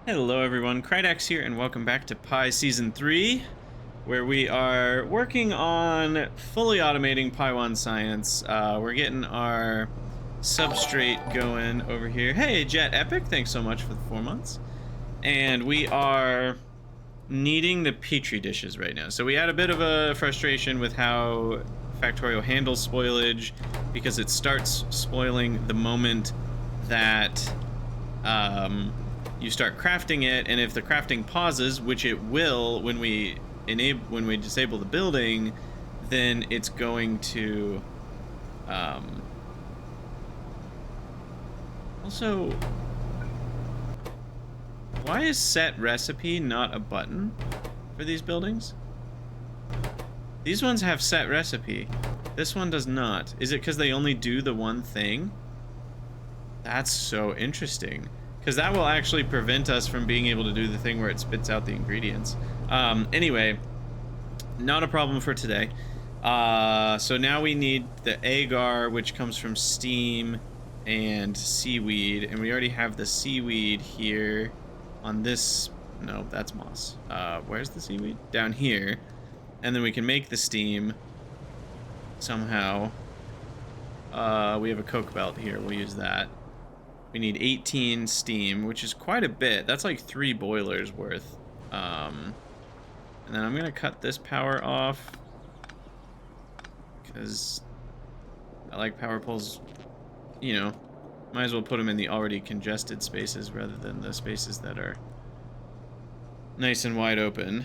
Hello everyone, Krydax here and welcome back to Pi Season 3, where we are working on fully automating pYanodon's science. We're getting our substrate going over here. Hey Jet Epic, thanks so much for the 4 months. And we are needing the Petri dishes right now. So we had a bit of a frustration with how Factorio handles spoilage, because it starts spoiling the moment that you start crafting it, and if the crafting pauses, which it will when we disable the building, then it's going to also, why is set recipe not a button for these buildings? These ones have set recipe, this one does not. Is it because they only do the one thing? That's so interesting, because that will actually prevent us from being able to do the thing where it spits out the ingredients. Anyway, not a problem for today. So now we need the agar, which comes from steam and seaweed, and we already have the seaweed here on this. No, that's moss. Where's the seaweed? Down here. And then we can make the steam somehow. We have a coke belt here, we'll use that. We need 18 steam, which is quite a bit. That's like 3 boilers worth. And then I'm gonna cut this power off, because I like power poles, you know, might as well put them in the already congested spaces rather than the spaces that are nice and wide open.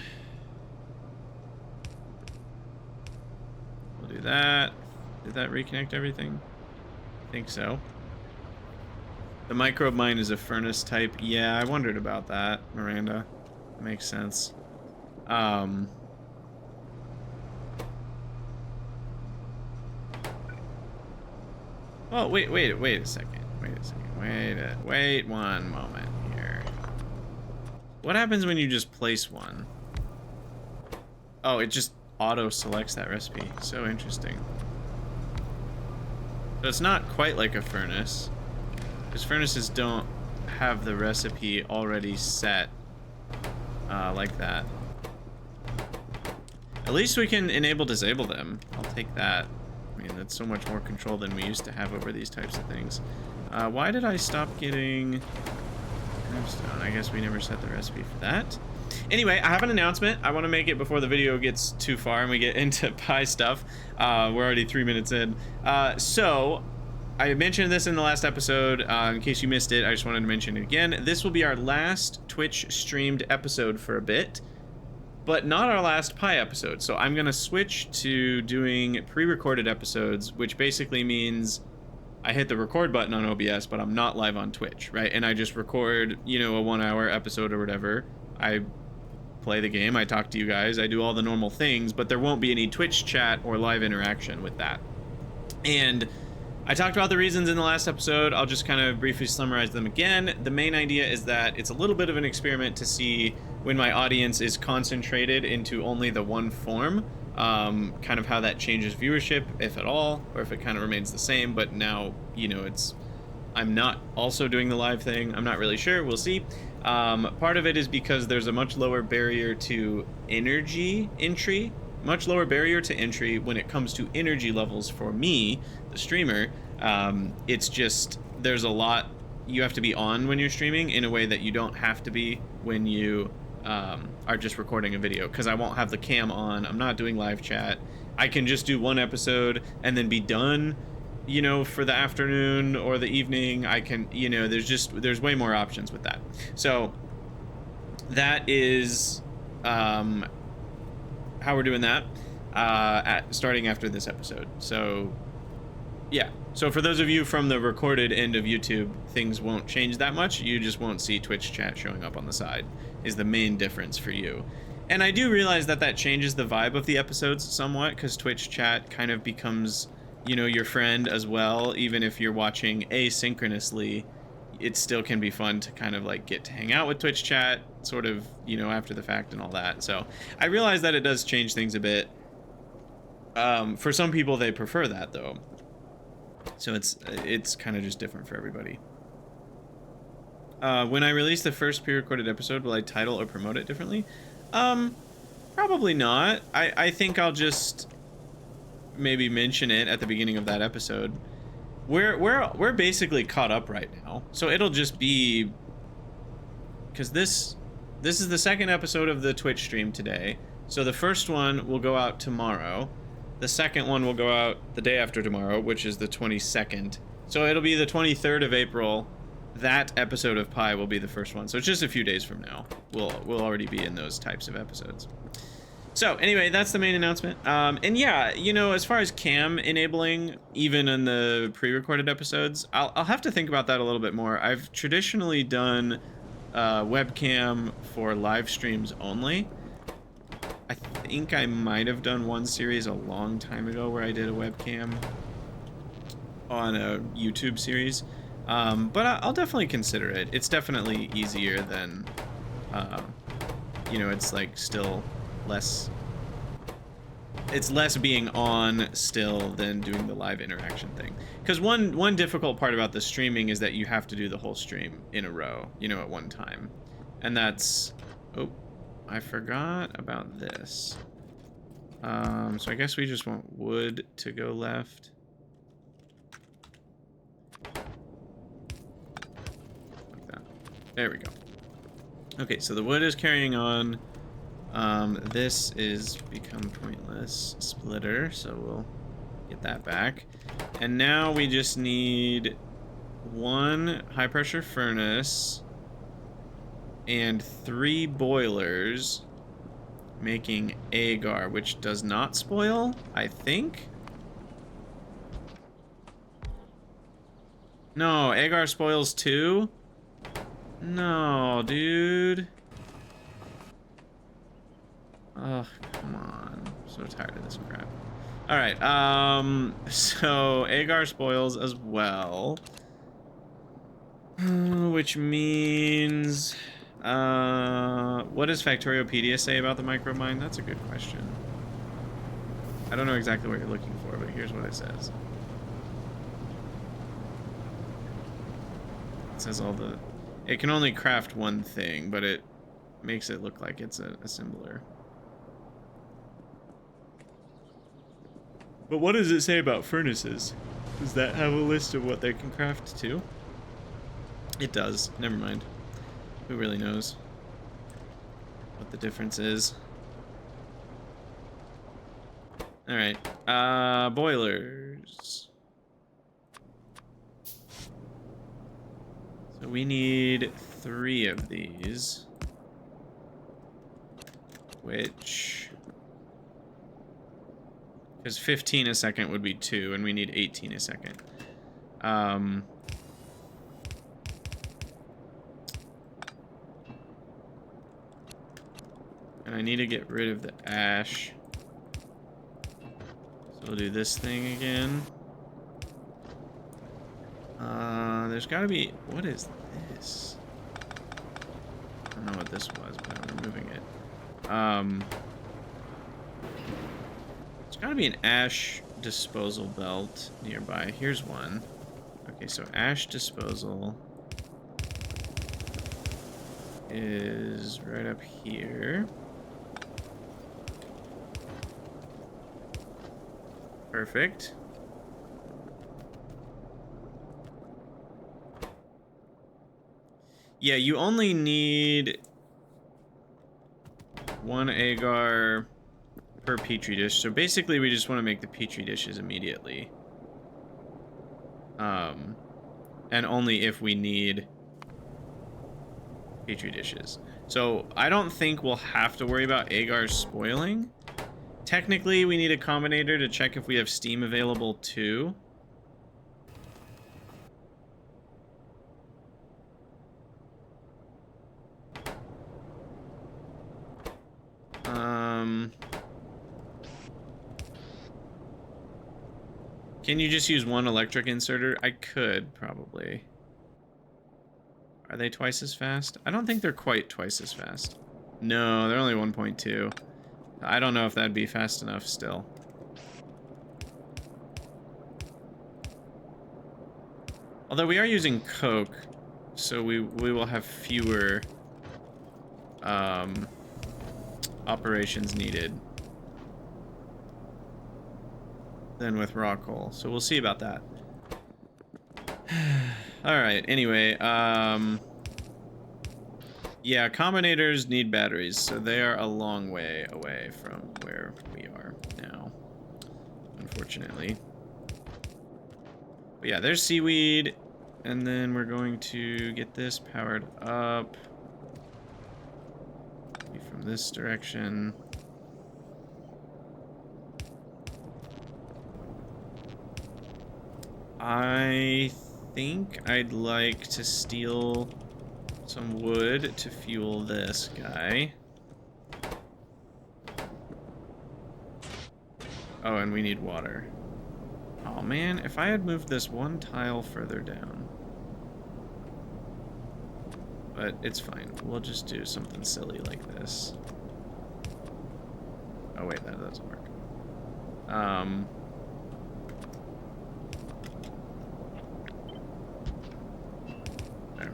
We'll do that. Did that reconnect everything? I think so. The microbe mine is a furnace type. Yeah, I wondered about that, Miranda. That makes sense. Oh, wait a second. Wait one moment here. What happens when you just place one? Oh, it just auto selects that recipe. So interesting. So it's not quite like a furnace, because furnaces don't have the recipe already set like that. At least we can enable disable them. I'll take that. I mean, that's so much more control than we used to have over these types of things. Why did I stop getting brimstone? I guess we never set the recipe for that. Anyway, I have an announcement. I want to make it before the video gets too far and we get into pie stuff. We're already 3 minutes in. So I mentioned this in the last episode. In case you missed it, I just wanted to mention it again. This will be our last Twitch streamed episode for a bit, but not our last Pi episode. So I'm going to switch to doing pre-recorded episodes, which basically means I hit the record button on OBS, but I'm not live on Twitch, right? And I just record, you know, a 1-hour episode or whatever. I play the game, I talk to you guys, I do all the normal things, but there won't be any Twitch chat or live interaction with that. And I talked about the reasons in the last episode. I'll just kind of briefly summarize them again. The main idea is that it's a little bit of an experiment to see when my audience is concentrated into only the one form, kind of how that changes viewership, if at all, or if it kind of remains the same. But now, you know, I'm not also doing the live thing. I'm not really sure. We'll see. Part of it is because there's a much lower barrier to energy entry. Much lower barrier to entry when it comes to energy levels for me, the streamer. It's just, there's a lot you have to be on when you're streaming in a way that you don't have to be when you are just recording a video, because I won't have the cam on. I'm not doing live chat. I can just do one episode and then be done, you know, for the afternoon or the evening. I can, you know, there's way more options with that. So that is how we're doing that starting after this episode. So yeah, so for those of you from the recorded end of YouTube, things won't change that much. You just won't see Twitch chat showing up on the side is the main difference for you. And I do realize that that changes the vibe of the episodes somewhat, because Twitch chat kind of becomes, you know, your friend as well. Even if you're watching asynchronously, it still can be fun to kind of like get to hang out with Twitch chat sort of, you know, after the fact and all that. So I realize that it does change things a bit. For some people, they prefer that though. So it's kind of just different for everybody. When I release the first pre-recorded episode, will I title or promote it differently? Probably not. I think I'll just maybe mention it at the beginning of that episode. We're basically caught up right now, so it'll just be because this is the second episode of the Twitch stream today. So the first one will go out tomorrow. The second one will go out the day after tomorrow, which is the 22nd. So it'll be the 23rd of April. That episode of Pi will be the first one. So it's just a few days from now. We'll already be in those types of episodes. So anyway, that's the main announcement. And yeah, you know, as far as cam enabling, even in the pre-recorded episodes, I'll have to think about that a little bit more. I've traditionally done webcam for live streams only. I think I might have done one series a long time ago where I did a webcam on a YouTube series. But I'll definitely consider it. It's definitely easier than, you know, it's like still less, it's less being on still than doing the live interaction thing. Because one difficult part about the streaming is that you have to do the whole stream in a row, you know, at one time. And that's, oh, I forgot about this. So I guess we just want wood to go left. Like that. There we go. Okay, so the wood is carrying on. This is become pointless splitter, so we'll get that back. And now we just need one high pressure furnace and 3 boilers making agar, which does not spoil, I think. No, agar spoils too? No, dude. Oh, come on. I'm so tired of this crap. Alright, so agar spoils as well. Which means... what does Factoriopedia say about the micromine? That's a good question. I don't know exactly what you're looking for, but here's what it says. It says all the... It can only craft one thing, but it makes it look like it's an assembler. But what does it say about furnaces? Does that have a list of what they can craft too? It does. Never mind. Who really knows what the difference is? Alright. Boilers. So we need 3 of these. Which... Because 15 a second would be 2, and we need 18 a second. And I need to get rid of the ash. So we'll do this thing again. There's gotta be... What is this? I don't know what this was, but I'm removing it. There's gotta be an ash disposal belt nearby. Here's one. Okay, so ash disposal is right up here. Perfect. Yeah, you only need 1 agar per petri dish. So basically we just want to make the petri dishes immediately. And only if we need petri dishes. So I don't think we'll have to worry about agar spoiling. Technically, we need a combinator to check if we have steam available too. Can you just use 1 electric inserter? I could, probably. Are they twice as fast? I don't think they're quite twice as fast. No, they're only 1.2. I don't know if that'd be fast enough still. Although we are using coke, so we will have fewer operations needed than with raw coal. So we'll see about that. All right. Anyway, yeah, combinators need batteries, so they are a long way away from where we are now, unfortunately. But yeah, there's seaweed, and then we're going to get this powered up. Maybe from this direction. I think I'd like to steal some wood to fuel this guy. Oh, and we need water. Oh man, if I had moved this one tile further down. But it's fine. We'll just do something silly like this. Oh wait, that doesn't work. There.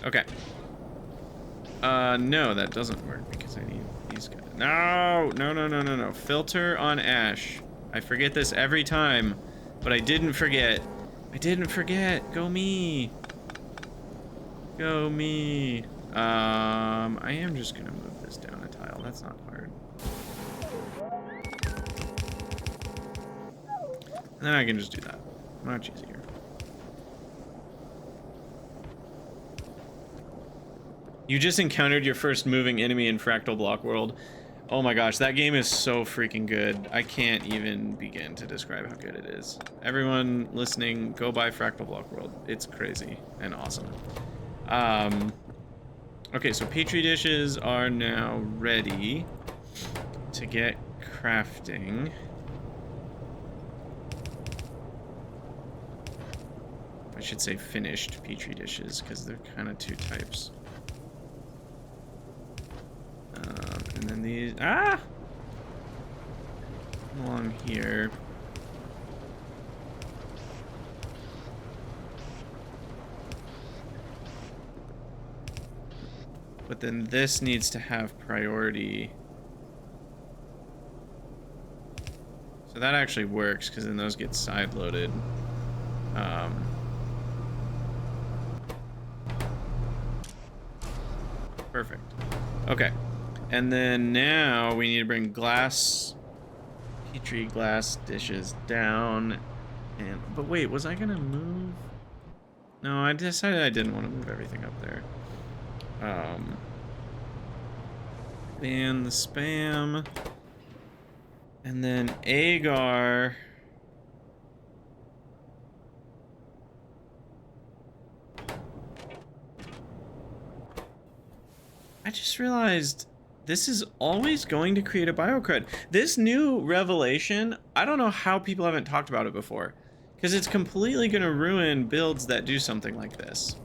Okay. No, that doesn't work because I need these guys. No! No. Filter on ash. I forget this every time, but I didn't forget. I didn't forget. Go me. Go me. I am just gonna move this down a tile. That's not hard. And then I can just do that. Much easier. You just encountered your first moving enemy in Fractal Block World. Oh my gosh, that game is so freaking good. I can't even begin to describe how good it is. Everyone listening, go buy Fractal Block World. It's crazy and awesome. Okay, so Petri dishes are now ready to get crafting. I should say finished Petri dishes, because they're kind of two types. And then these, along here. But then this needs to have priority. So that actually works, because then those get side loaded. Perfect. Okay. And then now we need to bring Petri glass dishes down. But wait, was I gonna move? No, I decided I didn't want to move everything up there. Ban the spam. And then agar. I just realized this is always going to create a biocrud. This new revelation, I don't know how people haven't talked about it before, because it's completely going to ruin builds that do something like this.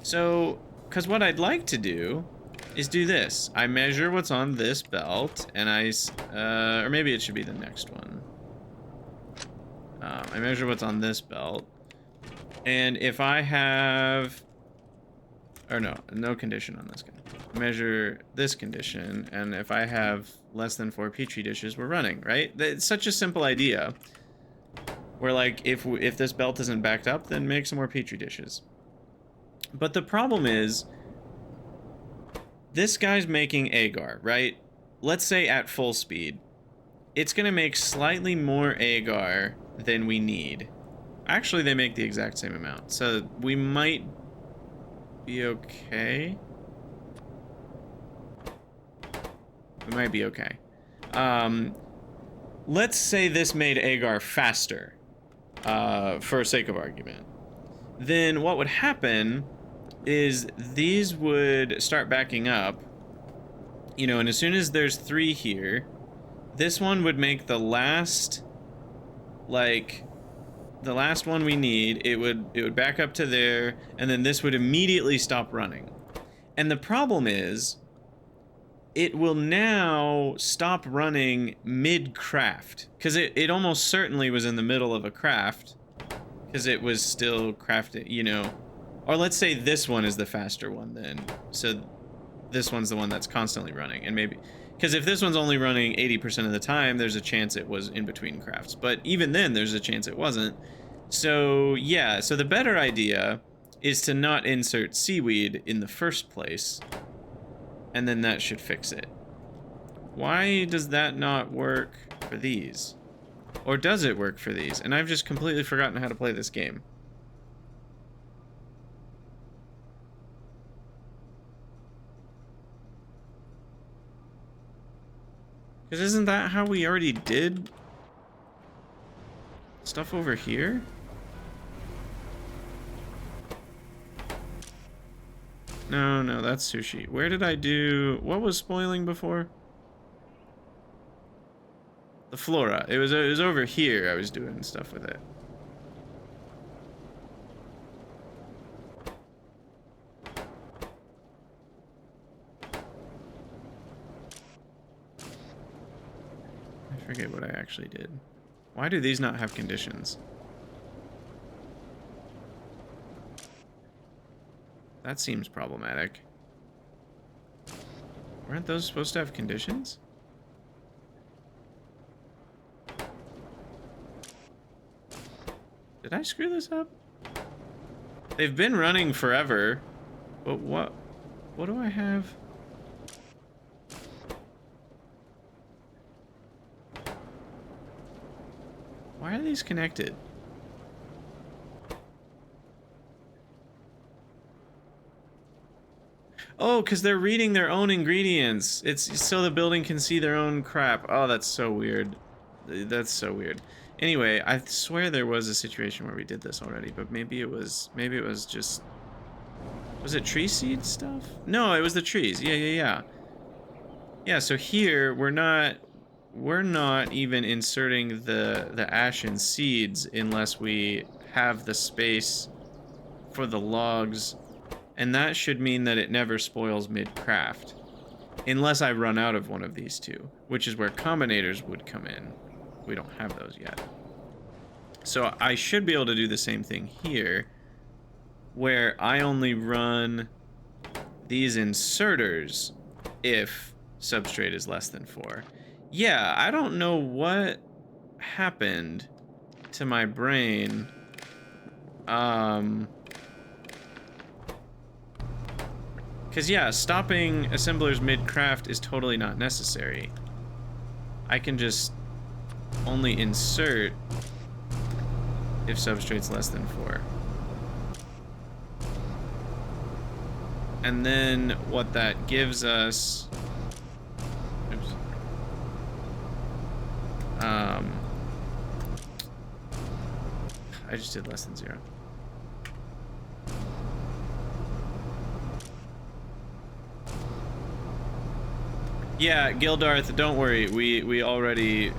So, because what I'd like to do is do this. I measure what's on this belt, and or maybe it should be the next one. I measure what's on this belt, and if I have, or no condition on this guy. Measure this condition, and if I have less than 4 Petri dishes, we're running, right? It's such a simple idea. Where, like, if this belt isn't backed up, then make some more Petri dishes. But the problem is, this guy's making agar, right? Let's say at full speed. It's gonna make slightly more agar than we need. Actually, they make the exact same amount, so we might be okay. We might be okay. Let's say this made agar faster, for sake of argument. Then what would happen is these would start backing up, you know, and as soon as there's 3 here, this one would make the last, like, the last one we need. It would back up to there, and then this would immediately stop running. And the problem is, it will now stop running mid-craft, because it almost certainly was in the middle of a craft, Because it was still crafted, you know. Or let's say this one is the faster one then. So this one's the one that's constantly running. And maybe... Because if this one's only running 80% of the time, there's a chance it was in between crafts. But even then, there's a chance it wasn't. So, yeah. So the better idea is to not insert seaweed in the first place. And then that should fix it. Why does that not work for these? Or does it work for these? And I've just completely forgotten how to play this game. Because isn't that how we already did stuff over here? No, no, that's sushi. Where did I do... What was spoiling before? The flora. It was over here I was doing stuff with it. I forget what I actually did. Why do these not have conditions? That seems problematic. Weren't those supposed to have conditions? Did I screw this up? They've been running forever. But what do I have? Why are these connected? Oh, because they're reading their own ingredients. It's so the building can see their own crap. Oh, that's so weird. That's so weird. Anyway, I swear there was a situation where we did this already, but maybe it was just... Was it tree seed stuff? No, it was the trees. Yeah. Yeah, so here we're not even inserting the ashen seeds unless we have the space for the logs. And that should mean that it never spoils mid-craft. Unless I run out of one of these two, which is where combinators would come in. We don't have those yet. So I should be able to do the same thing here, where I only run these inserters if substrate is less than 4. Yeah, I don't know what happened to my brain. Because, yeah, stopping assemblers mid-craft is totally not necessary. I can just only insert if substrate's less than 4. And then what that gives us... Oops. I just did less than 0. Yeah, Gildarth, don't worry. We already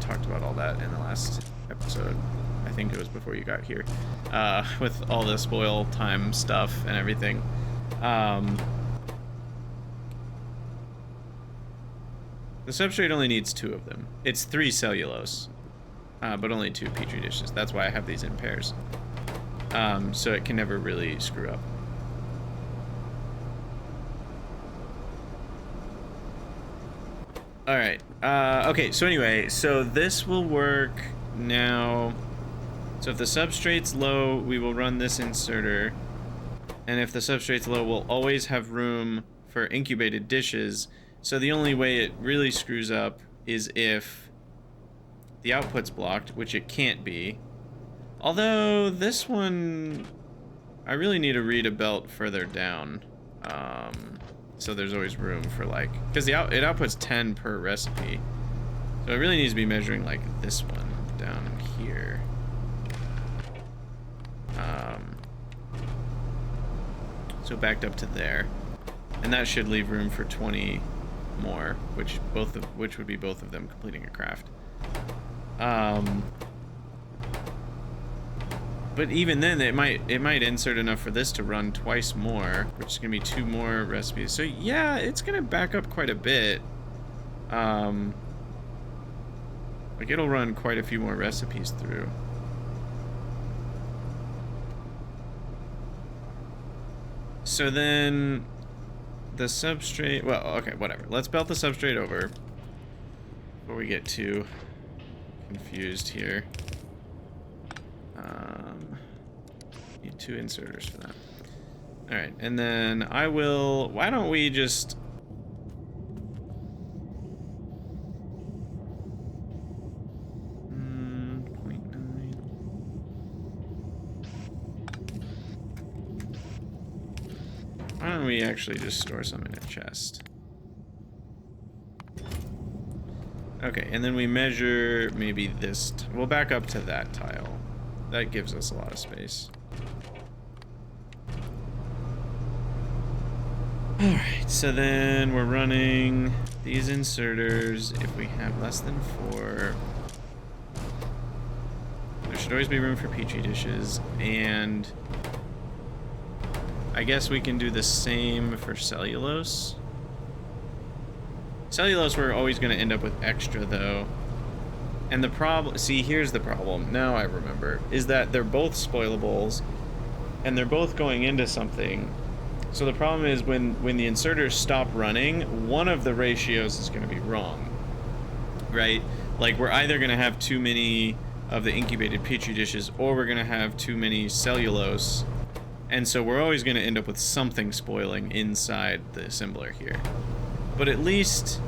talked about all that in the last episode. I think it was before you got here. With all the spoil time stuff and everything. The substrate only needs 2 of them. It's 3 cellulose, but only 2 petri dishes. That's why I have these in pairs. So it can never really screw up. Alright, okay, so anyway, so this will work now. So if the substrate's low, we will run this inserter. And if the substrate's low, we'll always have room for incubated dishes. So the only way it really screws up is if the output's blocked, which it can't be. Although this one, I really need to read a belt further down. So there's always room for like, because it outputs 10 per recipe. So it really needs to be measuring like this one down here. So backed up to there. And that should leave room for 20 more, which would be both of them completing a craft. But even then, it might insert enough for this to run twice more, which is gonna be 2 more recipes. So yeah, it's gonna back up quite a bit. Like it'll run quite a few more recipes through. So then the substrate, well, okay, whatever. Let's belt the substrate over before we get too confused here. Need 2 inserters for that. All right, and then I will, why don't we just, why don't we actually just store some in a chest? Okay, and then we measure maybe this. We'll back up to that tile. That gives us a lot of space. Alright, so then we're running these inserters. If we have less than 4, there should always be room for petri dishes, and I guess we can do the same for cellulose. Cellulose, we're always going to end up with extra, though. And the problem, see, here's the problem, now I remember, is that they're both spoilables, and they're both going into something. So the problem is when the inserters stop running, one of the ratios is going to be wrong, right? Like, we're either going to have too many of the incubated petri dishes, or we're going to have too many cellulose, and so we're always going to end up with something spoiling inside the assembler here. But at least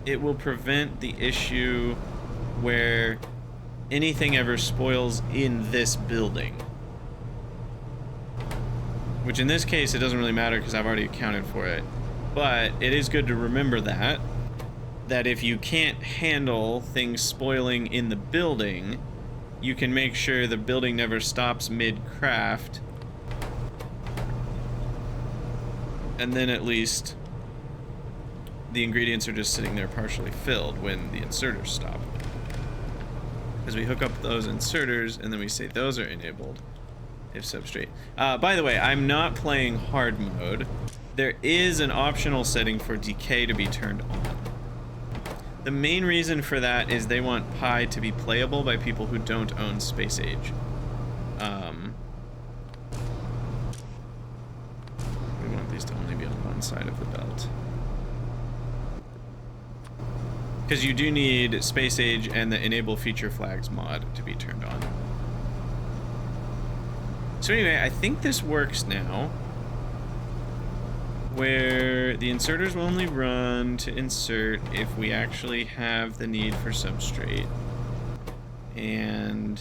it will prevent the issue where anything ever spoils in this building. Which in this case, it doesn't really matter because I've already accounted for it. But it is good to remember that if you can't handle things spoiling in the building, you can make sure the building never stops mid-craft. And then at least the ingredients are just sitting there partially filled when the inserters stop. Because we hook up those inserters and then we say those are enabled if substrate. By the way, I'm not playing hard mode. There is an optional setting for decay to be turned on. The main reason for that is they want Pi to be playable by people who don't own Space Age. We want these to only be on one side of the belt. Because you do need Space Age and the Enable Feature Flags mod to be turned on. So anyway, I think this works now, where the inserters will only run to insert if we actually have the need for substrate. And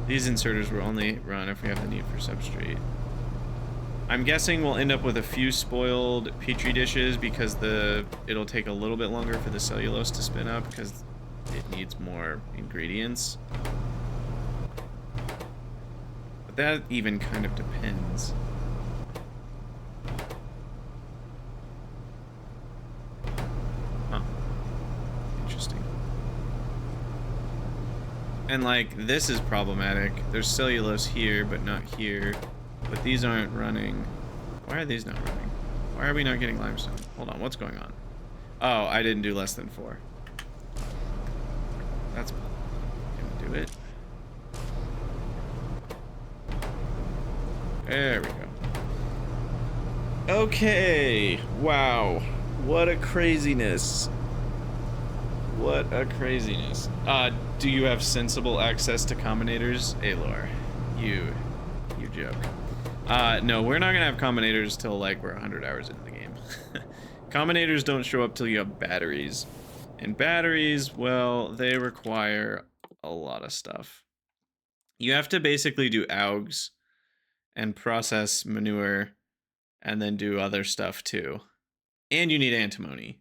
these inserters will only run if we have the need for substrate. I'm guessing we'll end up with a few spoiled petri dishes because it'll take a little bit longer for the cellulose to spin up because it needs more ingredients. But that even kind of depends. Huh. Interesting. And like, this is problematic. There's cellulose here, but not here. But these aren't running. Why are these not running? Why are we not getting limestone? Hold on, what's going on? Oh, I didn't do less than 4. That's gonna do it. There we go. Okay. Wow. What a craziness. What a craziness. Do you have sensible access to combinators? Aelor, you joke. No, we're not gonna have combinators till like we're 100 hours into the game. Combinators don't show up till you have batteries. And batteries, well, they require a lot of stuff. You have to basically do AUGs and process manure and then do other stuff too. And you need antimony,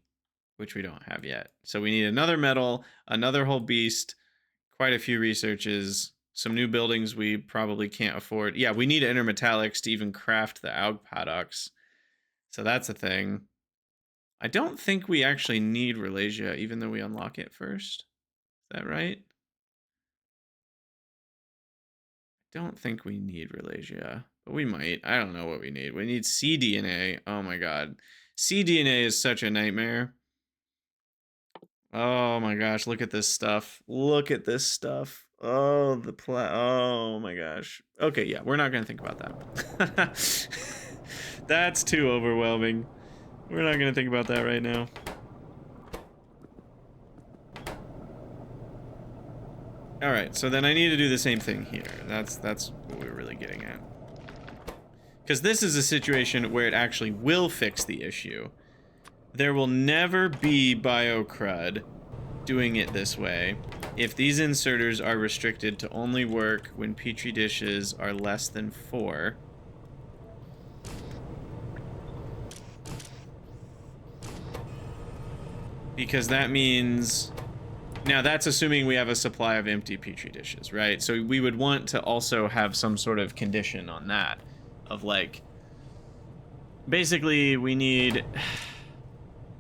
which we don't have yet. So we need another metal, another whole beast, quite a few researches, some new buildings we probably can't afford. Yeah, we need intermetallics to even craft the AUG paddocks. So that's a thing. I don't think we actually need Ralasia, even though we unlock it first. Is that right? I don't think we need Ralasia, but we might. I don't know what we need. We need cDNA. Oh my god. cDNA is such a nightmare. Oh my gosh, look at this stuff. Look at this stuff. Oh, oh my gosh. Okay, yeah, we're not gonna think about that. That's too overwhelming. We're not gonna think about that right now. All right, so then I need to do the same thing here. That's what we're really getting at. Because this is a situation where it actually will fix the issue. There will never be BioCrud doing it this way if these inserters are restricted to only work when Petri dishes are less than 4. Because that means... Now, that's assuming we have a supply of empty Petri dishes, right? So we would want to also have some sort of condition on that. Of, like... Basically, we need...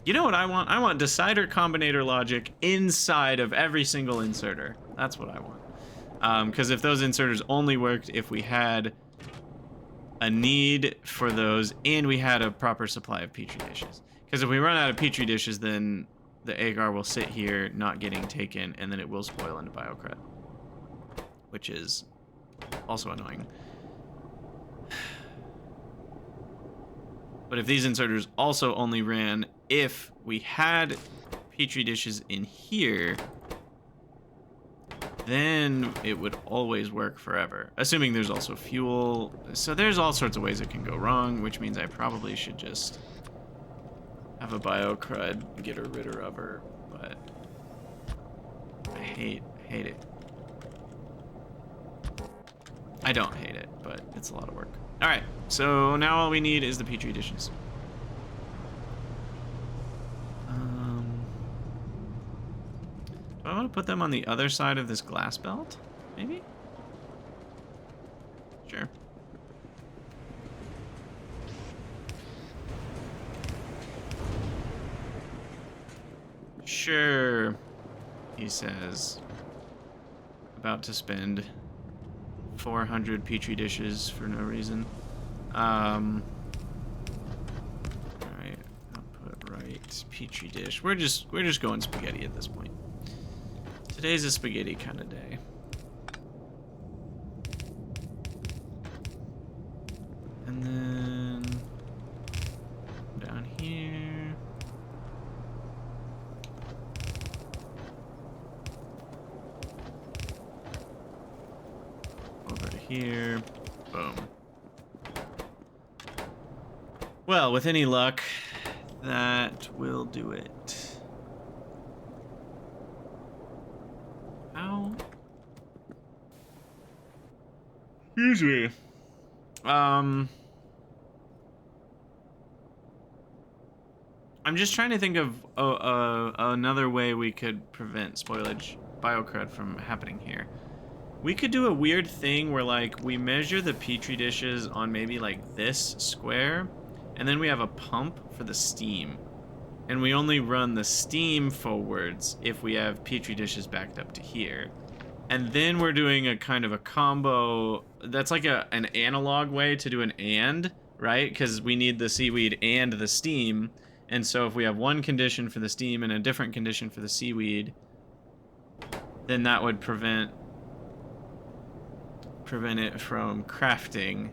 You know what I want? I want decider combinator logic inside of every single inserter. That's what I want. Because if those inserters only worked if we had a need for those and we had a proper supply of Petri dishes. Because if we run out of Petri dishes, then the agar will sit here not getting taken, and then it will spoil into BioCrud, which is also annoying. But if these inserters also only ran if we had Petri dishes in here, then it would always work forever. Assuming there's also fuel. So there's all sorts of ways it can go wrong, which means I probably should just have a BioCrud get rid of her, but I hate it. I don't hate it, but it's a lot of work. All right, so now all we need is the Petri dishes. Do I want to put them on the other side of this glass belt? Maybe? Sure. Sure, he says. About to spend 400 Petri dishes for no reason. Alright, output right, Petri dish. We're just going spaghetti at this point. Today's a spaghetti kind of day. And then down here. Over to here. Boom. Well, with any luck, that will do it. How? Excuse me. I'm just trying to think of another way we could prevent spoilage BioCrud from happening here. We could do a weird thing where, like, we measure the Petri dishes on maybe, like, this square, and then we have a pump for the steam. And we only run the steam forwards if we have Petri dishes backed up to here. And then we're doing a kind of a combo. That's like an analog way to do an and, right? Because we need the seaweed and the steam. And so if we have one condition for the steam and a different condition for the seaweed, then that would prevent it from crafting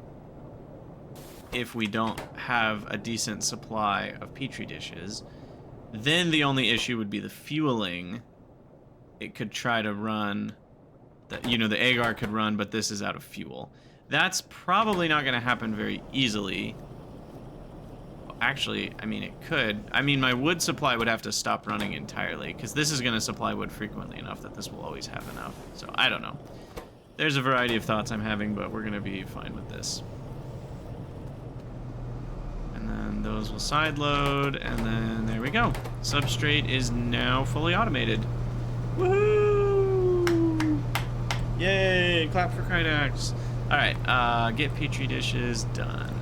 if we don't have a decent supply of Petri dishes. Then the only issue would be the fueling. It could try to run, the agar could run, but this is out of fuel. That's probably not going to happen very easily. Actually, I mean, it could. I mean, my wood supply would have to stop running entirely, because this is going to supply wood frequently enough that this will always have enough. So, I don't know. There's a variety of thoughts I'm having, but we're going to be fine with this. And then those will side load, and then there we go. Substrate is now fully automated. Woohoo! Yay! Clap for Krydax. Alright, get Petri dishes done.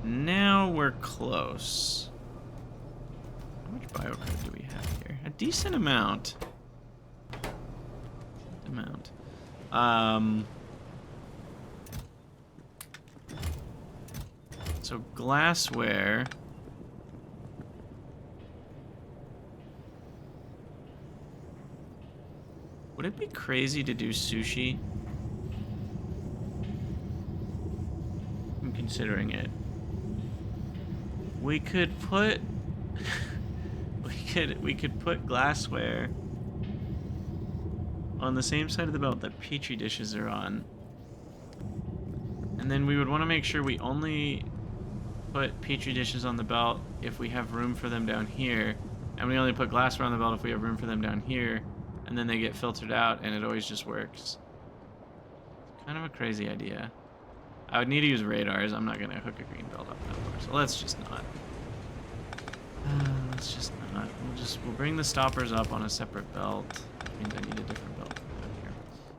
Now we're close. How much BioCrud do we have here? A decent amount. So glassware. Would it be crazy to do sushi? I'm considering it. We could put we could put glassware on the same side of the belt that petri dishes are on. And then we would want to make sure we only put petri dishes on the belt if we have room for them down here, and we only put glassware on the belt if we have room for them down here, and then they get filtered out and it always just works. Kind of a crazy idea. I would need to use radars. I'm not gonna hook a green belt up that far, so let's just not. Let's just not. We'll bring the stoppers up on a separate belt. That means I need a different belt down here.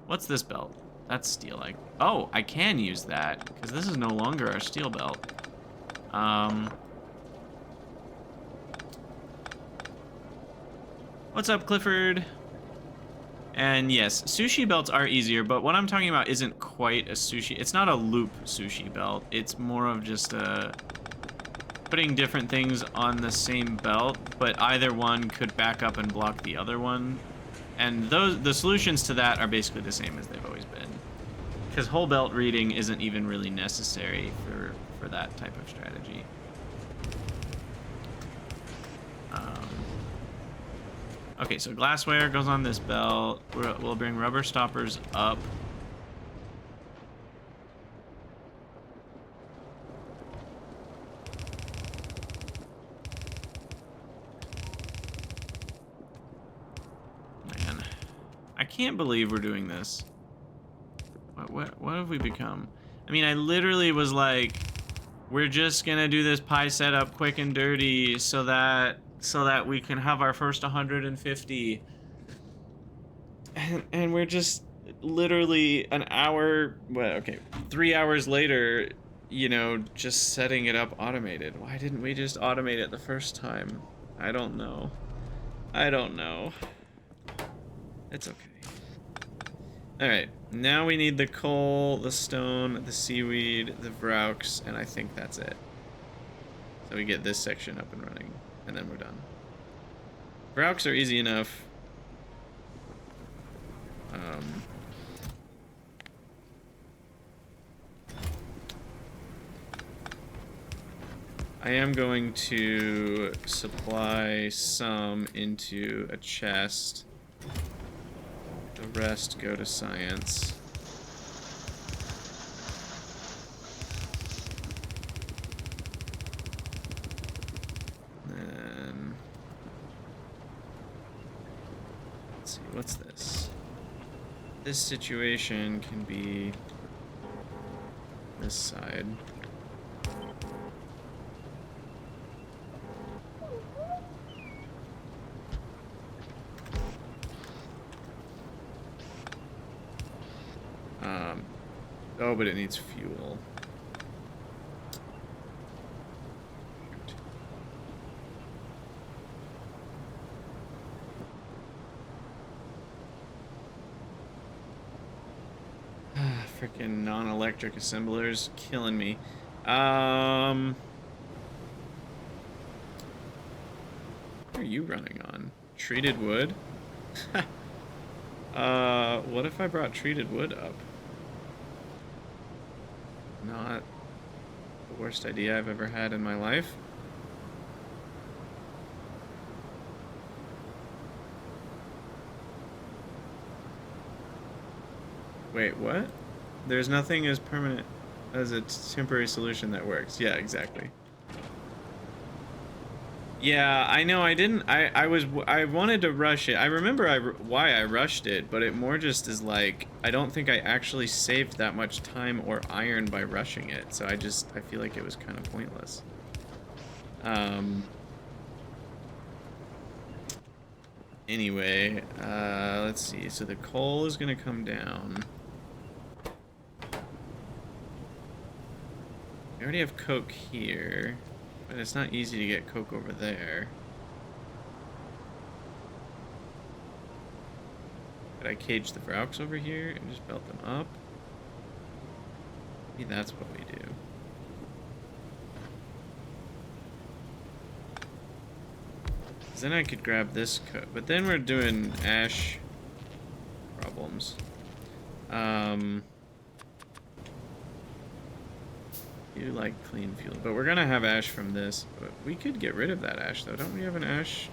What's this belt? That's steel. Oh, I can use that because this is no longer our steel belt. What's up, Clifford? And yes, sushi belts are easier, but what I'm talking about isn't quite a sushi. It's not a loop sushi belt. It's more of just putting different things on the same belt, but either one could back up and block the other one. And the solutions to that are basically the same as they've always been. Because whole belt reading isn't even really necessary for that type of strategy. Okay, so glassware goes on this belt. We'll bring rubber stoppers up. Man, I can't believe we're doing this. What have we become? I mean, I literally was like, we're just gonna do this pie setup quick and dirty so that we can have our first 150. And we're just literally an hour, well, okay, 3 hours later, you know, just setting it up automated. Why didn't we just automate it the first time? I don't know. I don't know. It's okay. Alright, now we need the coal, the stone, the seaweed, the Vraux, and I think that's it. So we get this section up and running, and then we're done. Vraux are easy enough. I am going to supply some into a chest. The rest go to science. Then let's see, what's this? This situation can be this side. Oh, but it needs fuel. Freaking non-electric assemblers killing me. What are you running on? Treated wood? What if I brought treated wood up? Not the worst idea I've ever had in my life. Wait, what? There's nothing as permanent as a temporary solution that works. Yeah, exactly. Yeah, I know. I wanted to rush it. I remember why I rushed it, but it more just is like, I don't think I actually saved that much time or iron by rushing it. So I feel like it was kind of pointless. Anyway, let's see. So the coal is gonna come down. We already have coke here. But it's not easy to get coke over there. Could I cage the Vraux over here and just belt them up? Maybe that's what we do. Because then I could grab this coke. But then we're doing ash. problems. You like clean fuel, but we're gonna have ash from this. But we could get rid of that ash, though. Don't we have an ash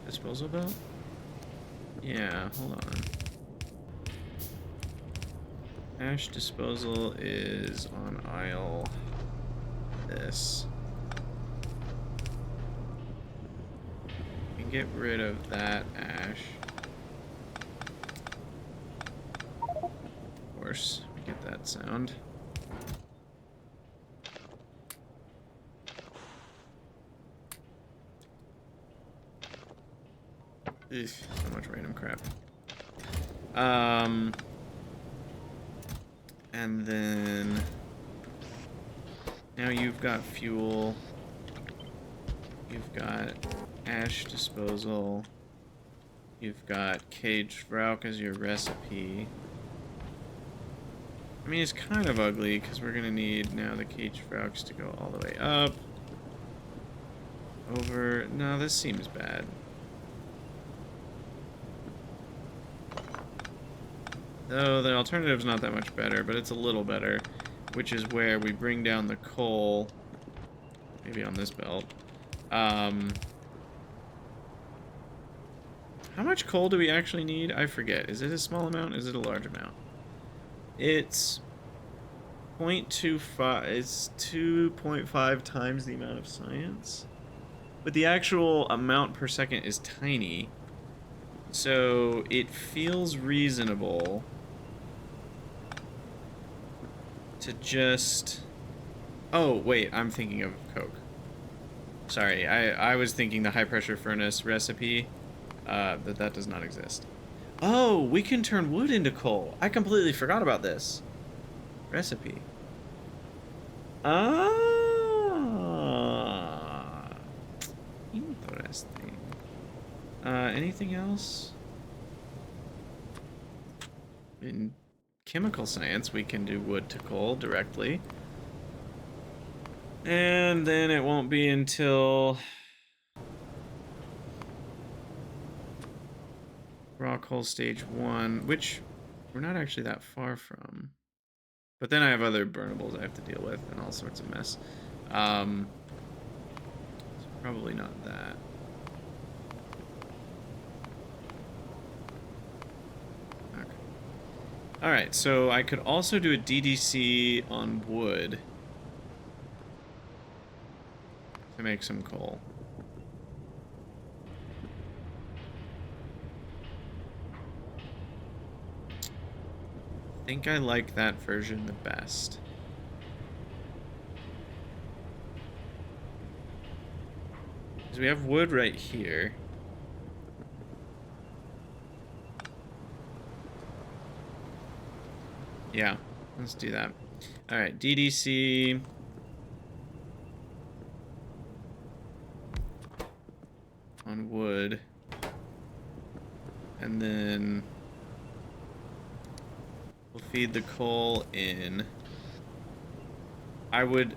disposal belt? Yeah, hold on. Ash disposal is on aisle this. We can get rid of that ash. Of course, we get that sound. Ugh, so much random crap. And then now you've got fuel. You've got ash disposal. You've got caged Rauk as your recipe. I mean, it's kind of ugly because we're gonna need now the caged Rauks to go all the way up. Over. No, this seems bad. Though the alternative's not that much better, but it's a little better, which is where we bring down the coal, maybe on this belt. How much coal do we actually need? I forget. Is it a small amount? Is it a large amount? It's 0.25. It's 2.5 times the amount of science. But the actual amount per second is tiny. So it feels reasonable to just... Oh, wait, I'm thinking of Coke. Sorry, I was thinking the high pressure furnace recipe, that does not exist. Oh, we can turn wood into coal. I completely forgot about this recipe. Ah, interesting. Anything else? In chemical science, we can do wood to coal directly. And then it won't be until raw coal stage 1, which we're not actually that far from. But then I have other burnables I have to deal with and all sorts of mess. So probably not that. Okay. Alright, so I could also do a DDC on wood to make some coal. I think I like that version the best. Because we have wood right here. Yeah, let's do that. Alright, DDC. On wood. And then we'll feed the coal in. I would...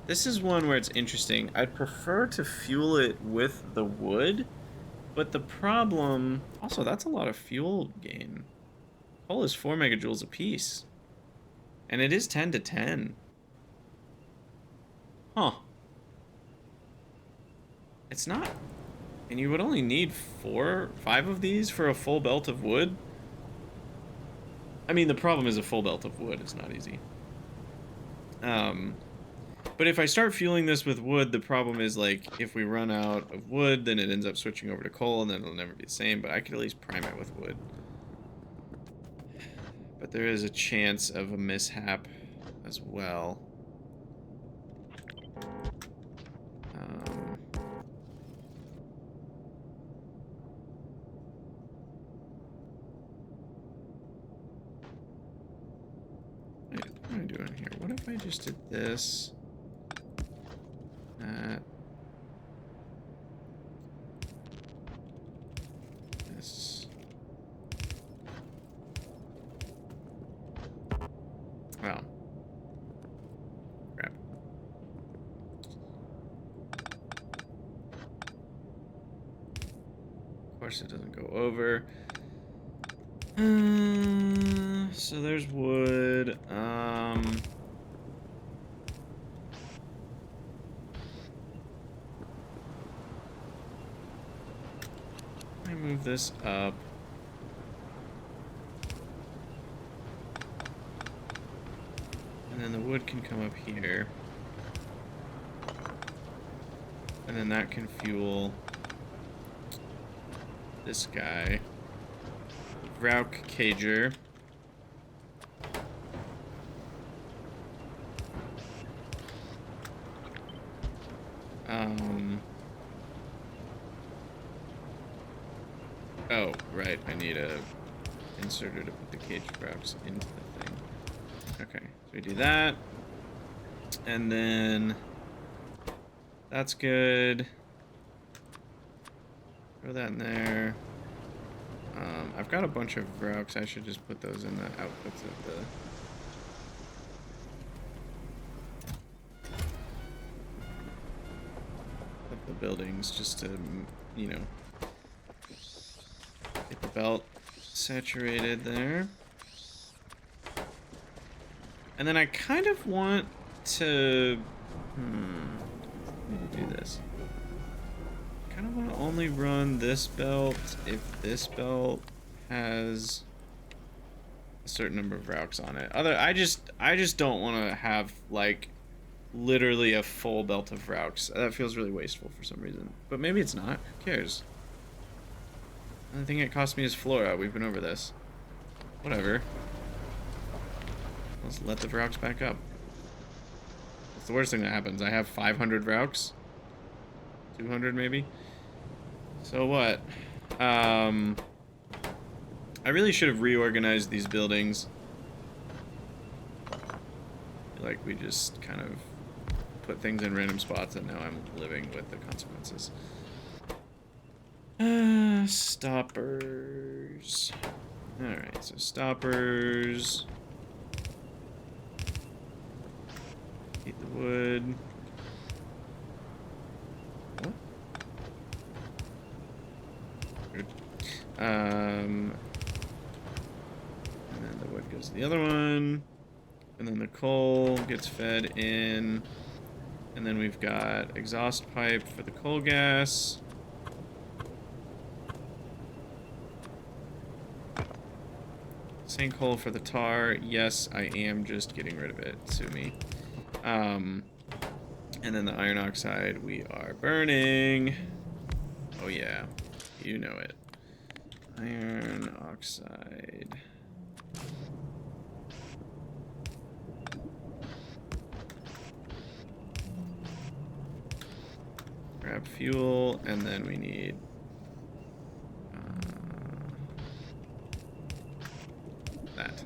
This is one where it's interesting. I'd prefer to fuel it with the wood, but the problem... Also, that's a lot of fuel gain. Coal is 4 megajoules apiece. And it is 10 to 10. Huh. It's not... And you would only need 5 of these for a full belt of wood? I mean, the problem is a full belt of wood is not easy. But if I start fueling this with wood, the problem is, like, if we run out of wood, then it ends up switching over to coal, and then it'll never be the same, but I could at least prime it with wood. But there is a chance of a mishap as well. Wait, what am I doing here? What if I just did this? This. Well. Crap. Of course it doesn't go over. So there's wood. Let me move this up. And then the wood can come up here. And then that can fuel this guy. Rauk Cager. Oh, right. I need a inserter to put the cage Rauks into the thing. Okay, so we do that. And then that's good. Throw that in there. I've got a bunch of Rauks. I should just put those in the outputs of the buildings, just to, you know, get the belt saturated there. And then I kind of want to do this. I kind of want to only run this belt if this belt has a certain number of Rauks on it. I just don't want to have like literally a full belt of Rauks. That feels really wasteful for some reason. But maybe it's not. Who cares? The only thing it cost me is Flora. We've been over this. Whatever. Let's let the Rauks back up. It's the worst thing that happens. I have 500 Rauks. 200 maybe. So what? I really should have reorganized these buildings. I feel like we just kind of put things in random spots and now I'm living with the consequences. Stoppers. Alright, so stoppers. Eat the wood. What? Good. And then the wood goes to the other one. And then the coal gets fed in. And then we've got exhaust pipe for the coal gas. Sinkhole for the tar. Yes, I am just getting rid of it. Sue me. And then the iron oxide we are burning. Oh yeah, you know it. Iron oxide. Grab fuel, and then we need that.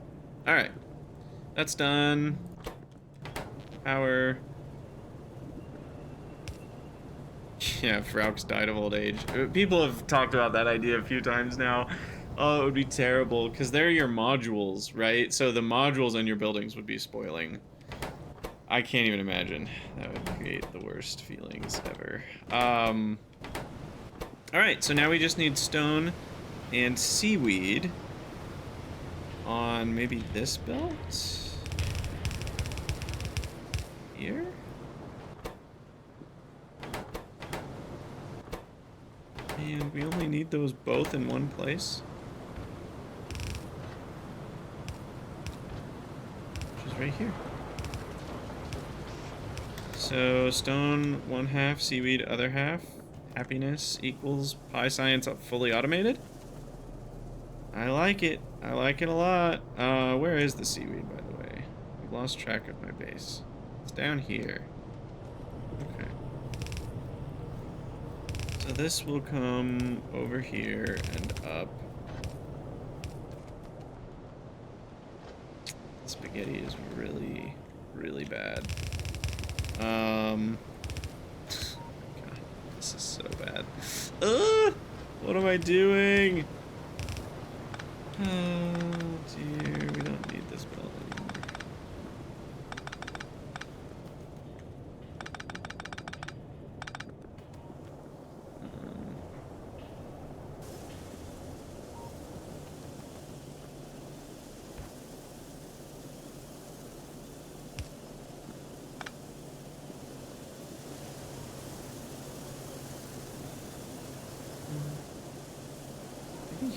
All right, that's done. Power. Yeah, Fraux died of old age. People have talked about that idea a few times now. Oh, it would be terrible, because they're your modules, right? So the modules on your buildings would be spoiling. I can't even imagine. That would create the worst feelings ever. Alright, so now we just need stone and seaweed on maybe this belt? Here? And we only need those both in one place? Which is right here. So stone 1/2, seaweed other half. Happiness equals pi science fully automated. I like it. I like it a lot. Where is the seaweed, by the way? I've lost track of my base. It's down here. Okay. So this will come over here and up. Spaghetti is really, really bad. God, this is so bad. What am I doing? Oh dear, we don't need this belt anymore.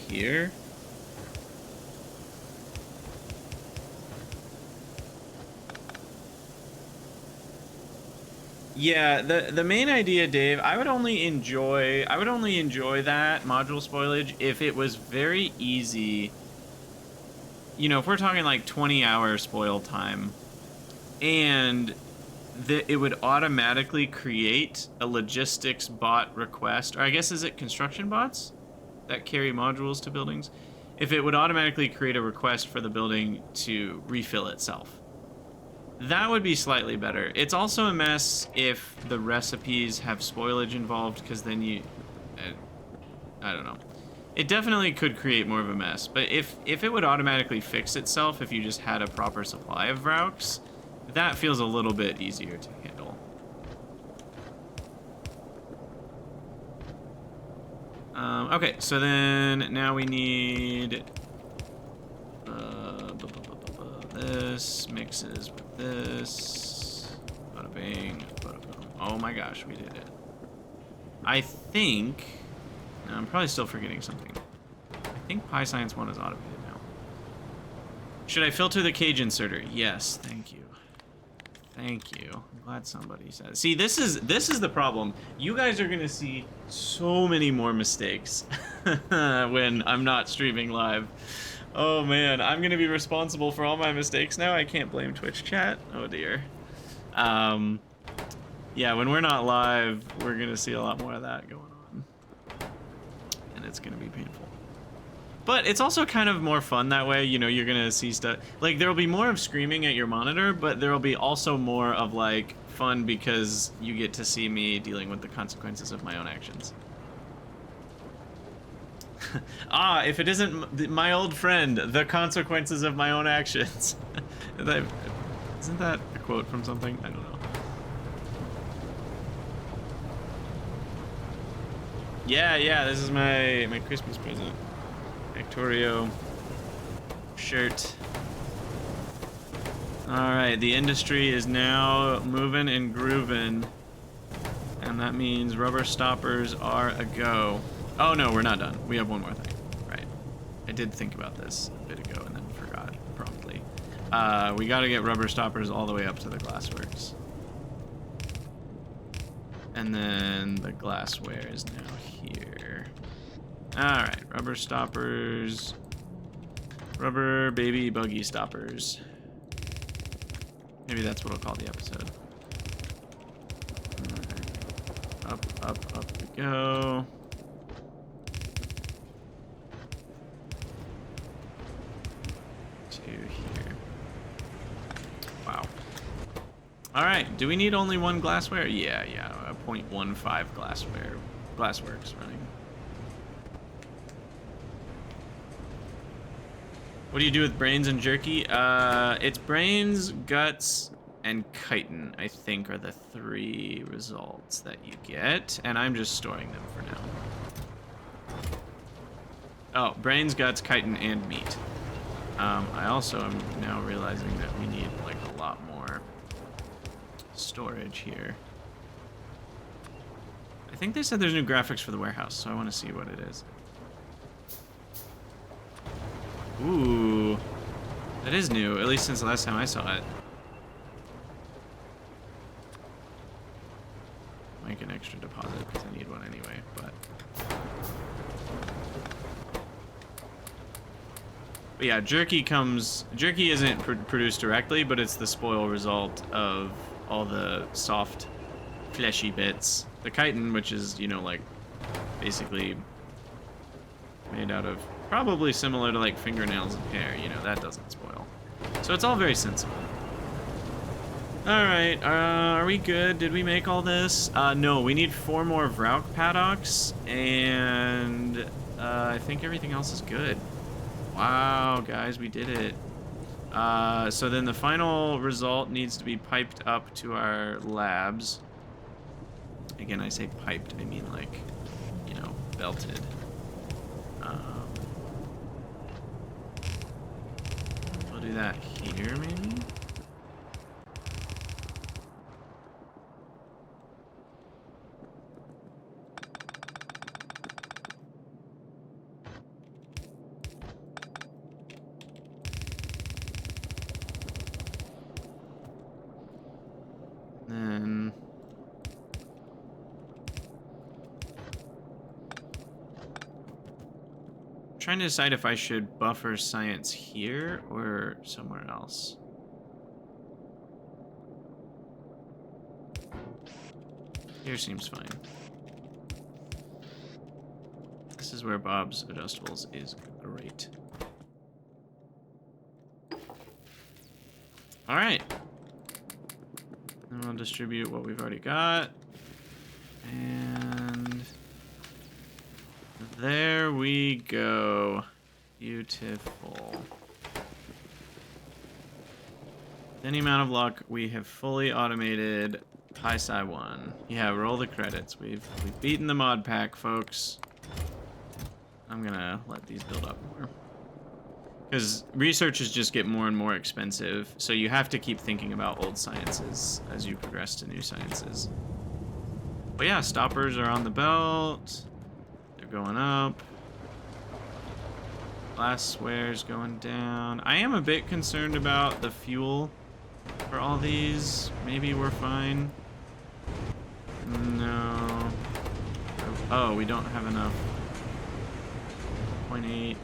Here? Yeah, the main idea, Dave, I would only enjoy that module spoilage if it was very easy. You know, if we're talking like 20-hour spoil time, and it would automatically create a logistics bot request, or I guess, is it construction bots that carry modules to buildings? If it would automatically create a request for the building to refill itself. That would be slightly better. It's also a mess if the recipes have spoilage involved, because then I don't know. It definitely could create more of a mess, but if it would automatically fix itself if you just had a proper supply of Vraux, that feels a little bit easier to handle. Okay, so then now we need this mixes with this. Bada bing, bada boom. Oh my gosh, we did it. I think... No, I'm probably still forgetting something. I think PyScience 1 is automated now. Should I filter the cage inserter? Yes, thank you. Thank you. I'm glad somebody said it. See, this is the problem. You guys are gonna see so many more mistakes when I'm not streaming live. Oh man, I'm gonna be responsible for all my mistakes now. I can't blame Twitch chat. Oh dear. Yeah, when we're not live, we're gonna see a lot more of that going on. And it's gonna be painful. But it's also kind of more fun that way, you know, you're gonna see stuff. Like, there'll be more of screaming at your monitor, but there'll be also more of, like, fun because you get to see me dealing with the consequences of my own actions. Ah, if it isn't my old friend, the consequences of my own actions. Isn't that a quote from something? I don't know. Yeah, this is my Christmas present. Factorio shirt. Alright, the industry is now moving and grooving. And that means rubber stoppers are a go. Oh no, we're not done. We have one more thing. Right. I did think about this a bit ago and then forgot promptly. We gotta get rubber stoppers all the way up to the glassworks. And then the glassware is now here. Alright, rubber stoppers. Rubber baby buggy stoppers. Maybe that's what I'll call the episode. Alright. Up we go. To here. Wow. Alright, do we need only one glassware? Yeah, a 0.15 glassworks running. What do you do with brains and jerky? It's brains, guts, and chitin, I think, are the 3 results that you get, and I'm just storing them for now. Oh, brains, guts, chitin, and meat. I also am now realizing that we need, like, a lot more storage here. I think they said there's new graphics for the warehouse, so I want to see what it is. Ooh, that is new, at least since the last time I saw it. Make an extra deposit because I need one anyway, but yeah, jerky isn't produced directly, but it's the spoil result of all the soft, fleshy bits. The chitin, which is, you know, like, basically made out of probably similar to, like, fingernails and hair, you know, that doesn't spoil. So it's all very sensible. Alright, are we good? Did we make all this? No, we need 4 more Vraux paddocks, and I think everything else is good. Wow, guys, we did it. So then the final result needs to be piped up to our labs. Again, I say piped, I mean, like, you know, belted. We'll do that here, maybe? trying to decide if I should buffer science here or somewhere else. Here seems fine. This is where Bob's Adjustables is great. Alright. Then we'll distribute what we've already got. And there we go. Beautiful. With any amount of luck, we have fully automated PySci 1. Yeah, roll the credits. We've beaten the mod pack, folks. I'm gonna let these build up more. Because researches just get more and more expensive, so you have to keep thinking about old sciences as you progress to new sciences. But yeah, stoppers are on the belt. They're going up. Glassware's going down. I am a bit concerned about the fuel for all these. Maybe we're fine. No. Oh, we don't have enough. 0.8.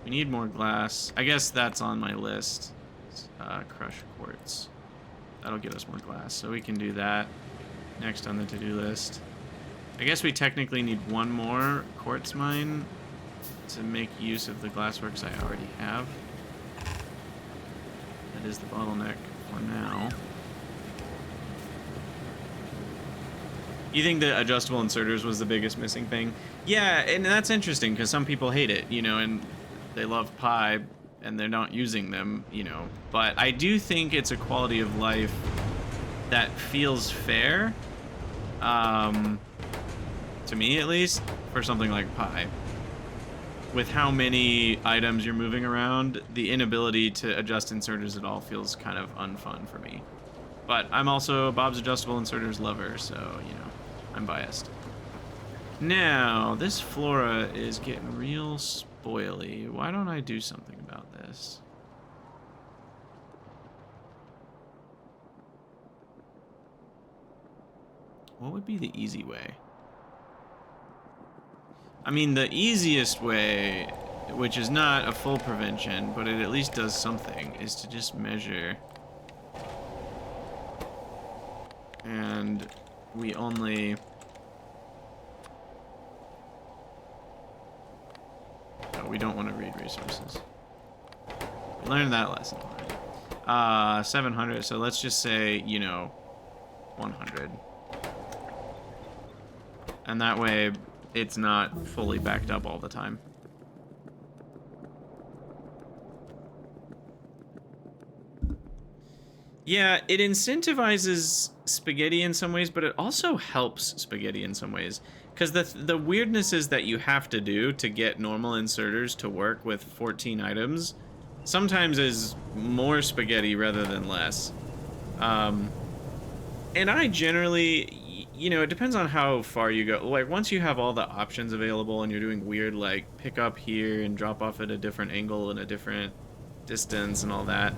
We need more glass. I guess that's on my list. Crushed quartz. That'll get us more glass, so we can do that next on the to-do list. I guess we technically need one more quartz mine to make use of the glassworks I already have. That is the bottleneck for now. You think the adjustable inserters was the biggest missing thing? Yeah, and that's interesting because some people hate it, you know, and they love Pi and they're not using them, you know. But I do think it's a quality of life that feels fair, to me at least, for something like Pi. With how many items you're moving around, the inability to adjust inserters at all feels kind of unfun for me. But I'm also a Bob's Adjustable Inserters lover, so, you know, I'm biased. Now, this flora is getting real spoily. Why don't I do something about this? What would be the easy way? I mean, the easiest way, which is not a full prevention, but it at least does something, is to just measure. And we only... Oh, we don't want to read resources. We learned that lesson already. 700, so let's just say, you know, 100. And that way, it's not fully backed up all the time. Yeah, it incentivizes spaghetti in some ways, but it also helps spaghetti in some ways. Because the weirdness is that you have to do to get normal inserters to work with 14 items sometimes is more spaghetti rather than less. And I generally, you know, it depends on how far you go. Like, once you have all the options available and you're doing weird, like, pick up here and drop off at a different angle and a different distance and all that,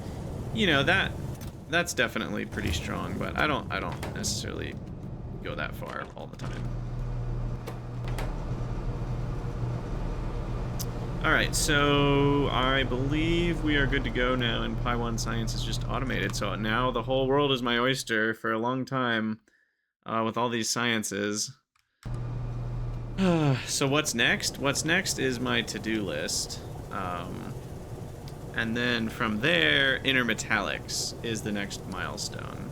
you know, that's definitely pretty strong, but I don't necessarily go that far all the time. Alright, so I believe we are good to go now, and Pi 1 Science is just automated, so now the whole world is my oyster for a long time with all these sciences. So what's next? What's next is my to-do list. And then from there, intermetallics is the next milestone.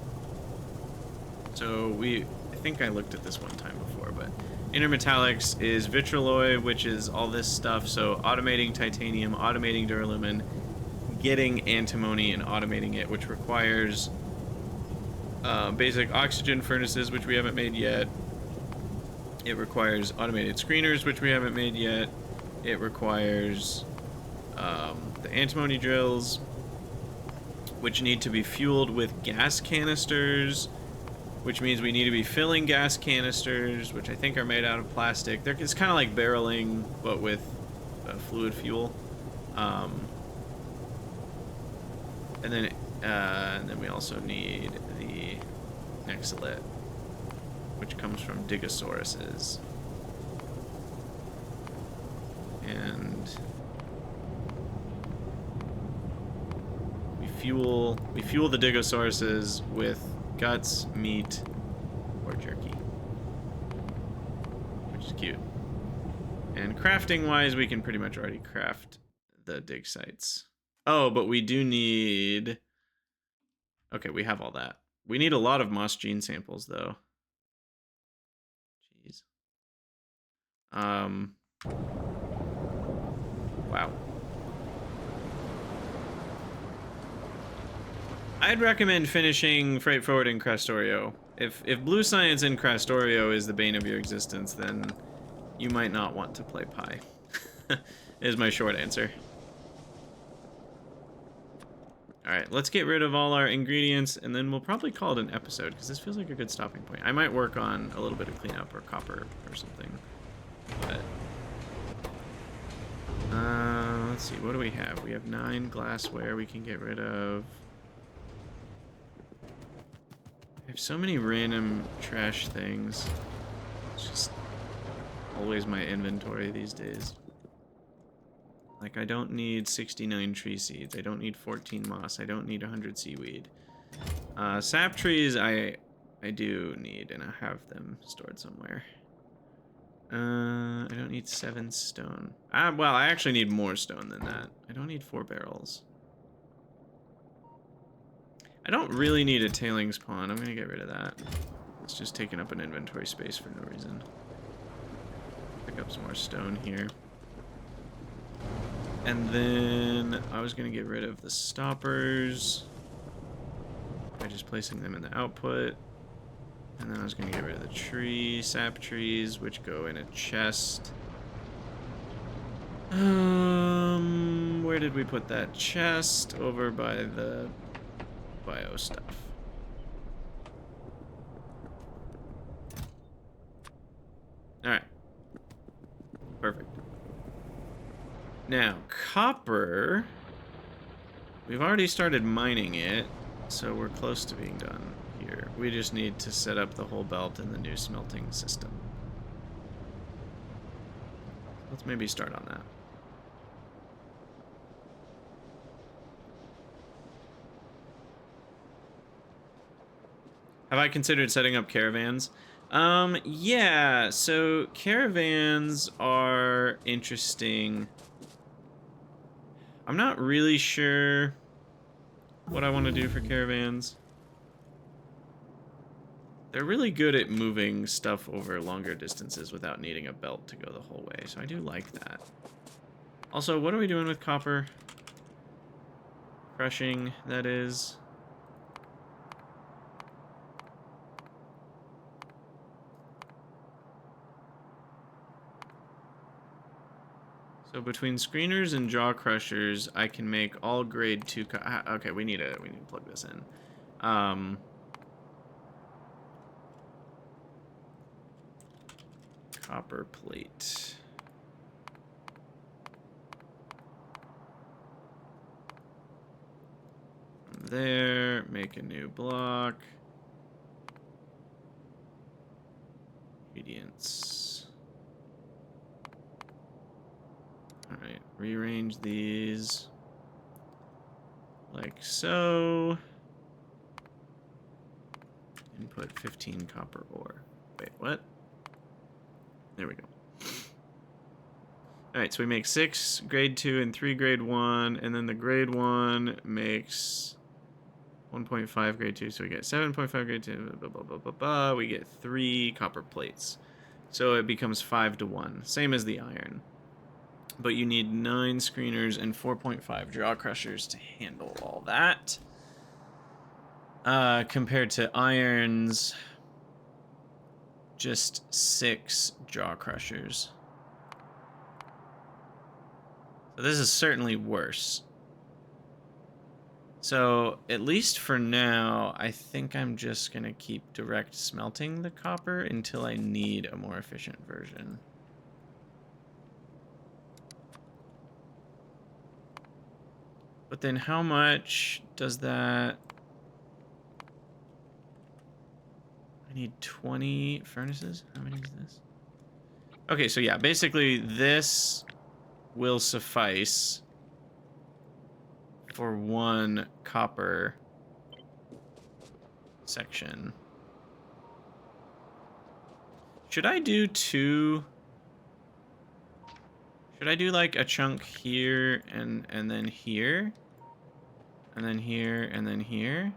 So I think I looked at this one time before, but intermetallics is vitraloy, which is all this stuff. So automating titanium, automating duralumin, getting antimony and automating it, which requires basic oxygen furnaces, which we haven't made yet. It requires automated screeners, which we haven't made yet. It requires the antimony drills, which need to be fueled with gas canisters, which means we need to be filling gas canisters, which I think are made out of plastic. It's kind of like barreling, but with fluid fuel. And then we also need the Nexalit, which comes from Digosauruses. and we fuel the Digosauruses with guts, meat, or jerky, which is cute. And crafting wise, we can pretty much already craft the dig sites. Oh, but we do need... Okay, we have all that. We need a lot of moss gene samples, though. Jeez. Wow. I'd recommend finishing Freight Forward in Crastorio. If Blue Science in Crastorio is the bane of your existence, then you might not want to play Pi. Is my short answer. Alright, let's get rid of all our ingredients, and then we'll probably call it an episode, because this feels like a good stopping point. I might work on a little bit of cleanup or copper or something. But let's see, what do we have? We have 9 glassware we can get rid of. I have so many random trash things. It's just always my inventory these days. Like, I don't need 69 tree seeds. I don't need 14 moss. I don't need 100 seaweed. Sap trees I do need, and I have them stored somewhere. I don't need 7 stone. Well, I actually need more stone than that. I don't need 4 barrels. I don't really need a tailings pond. I'm gonna get rid of that. It's just taking up an inventory space for no reason. Pick up some more stone here. And then I was gonna get rid of the stoppers by just placing them in the output. And then I was gonna get rid of the sap trees, which go in a chest. Where did we put that chest? Over by the bio stuff. Alright. Perfect. Now, copper, we've already started mining it, so we're close to being done here. We just need to set up the whole belt in the new smelting system. Let's maybe start on that. Have I considered setting up caravans? Yeah, so caravans are interesting. I'm not really sure what I want to do for caravans. They're really good at moving stuff over longer distances without needing a belt to go the whole way, so I do like that. Also, what are we doing with copper? Crushing, that is. So between screeners and jaw crushers, I can make all grade 2. Okay, we need to plug this in. Copper plate. From there, make a new block. Ingredients. Alright, rearrange these like so. Input 15 copper ore. Wait, what? There we go. Alright, so we make 6 grade 2 and 3 grade 1, and then the grade 1 makes 1.5 grade 2, so we get 7.5 grade 2, blah, blah, blah, blah, blah. We get 3 copper plates. So it becomes 5 to 1, same as the iron. But you need 9 screeners and 4.5 jaw crushers to handle all that. Compared to irons, just 6 jaw crushers. So this is certainly worse. So, at least for now, I think I'm just going to keep direct smelting the copper until I need a more efficient version. But then how much does that... I need 20 furnaces? How many is this? Okay, so yeah, basically this will suffice for one copper section. Should I do two? Should I do like a chunk here and then here? And then here and then here?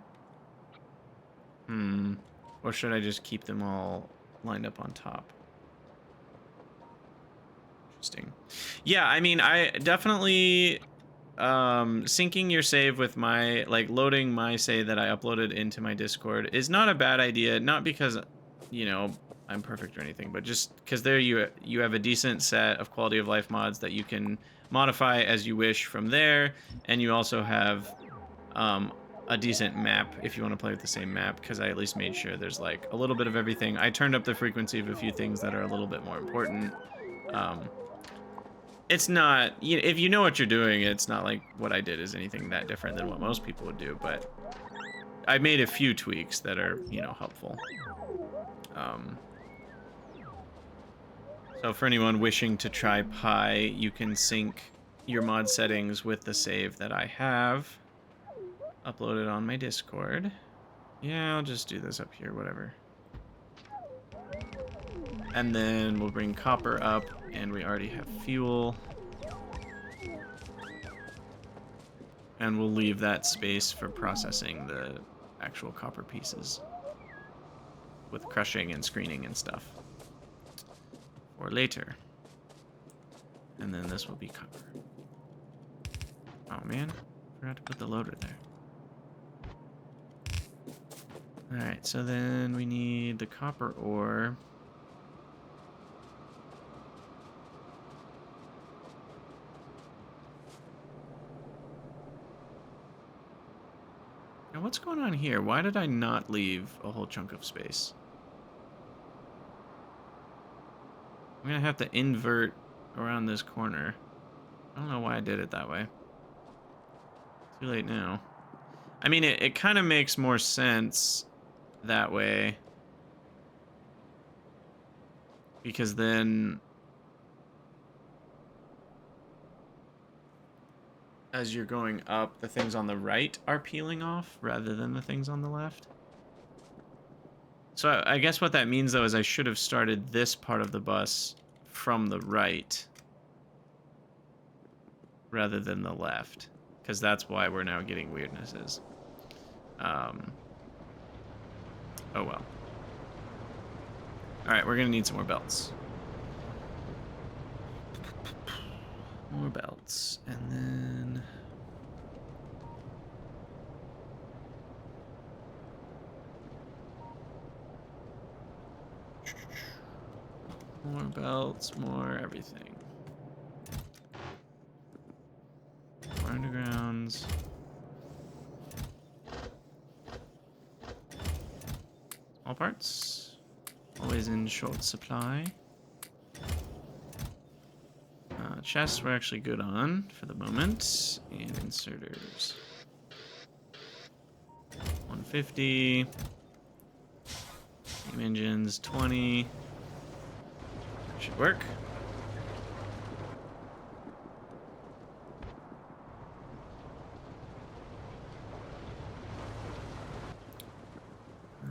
Or should I just keep them all lined up on top? Interesting. Yeah, I mean, I definitely syncing your save with my, like, loading my save that I uploaded into my Discord is not a bad idea. Not because, you know, I'm perfect or anything, but just because there you have a decent set of quality of life mods that you can modify as you wish from there, and you also have a decent map if you want to play with the same map, because I at least made sure there's like a little bit of everything. I turned up the frequency of a few things that are a little bit more important. It's not, if you know what you're doing, it's not like what I did is anything that different than what most people would do, but I made a few tweaks that are, helpful. So for anyone wishing to try Pi, you can sync your mod settings with the save that I have uploaded on my Discord. Yeah, I'll just do this up here, whatever. And then we'll bring copper up, and we already have fuel. And we'll leave that space for processing the actual copper pieces with crushing and screening and stuff for later. And then this will be copper. Oh man, forgot to put the loader there. Alright, so then we need the copper ore. Now what's going on here? Why did I not leave a whole chunk of space? I'm gonna have to invert around this corner. I don't know why I did it that way. Too late now. I mean, it kind of makes more sense that way, because then as you're going up, the things on the right are peeling off rather than the things on the left. So I guess what that means, though, is I should have started this part of the bus from the right rather than the left, because that's why we're now getting weirdnesses. Oh well. Alright, we're gonna need some more belts. More belts, and then... more belts, more everything. More undergrounds. Small parts. Always in short supply. Chests we're actually good on for the moment. And inserters. 150. Steam engines, 20. Should work.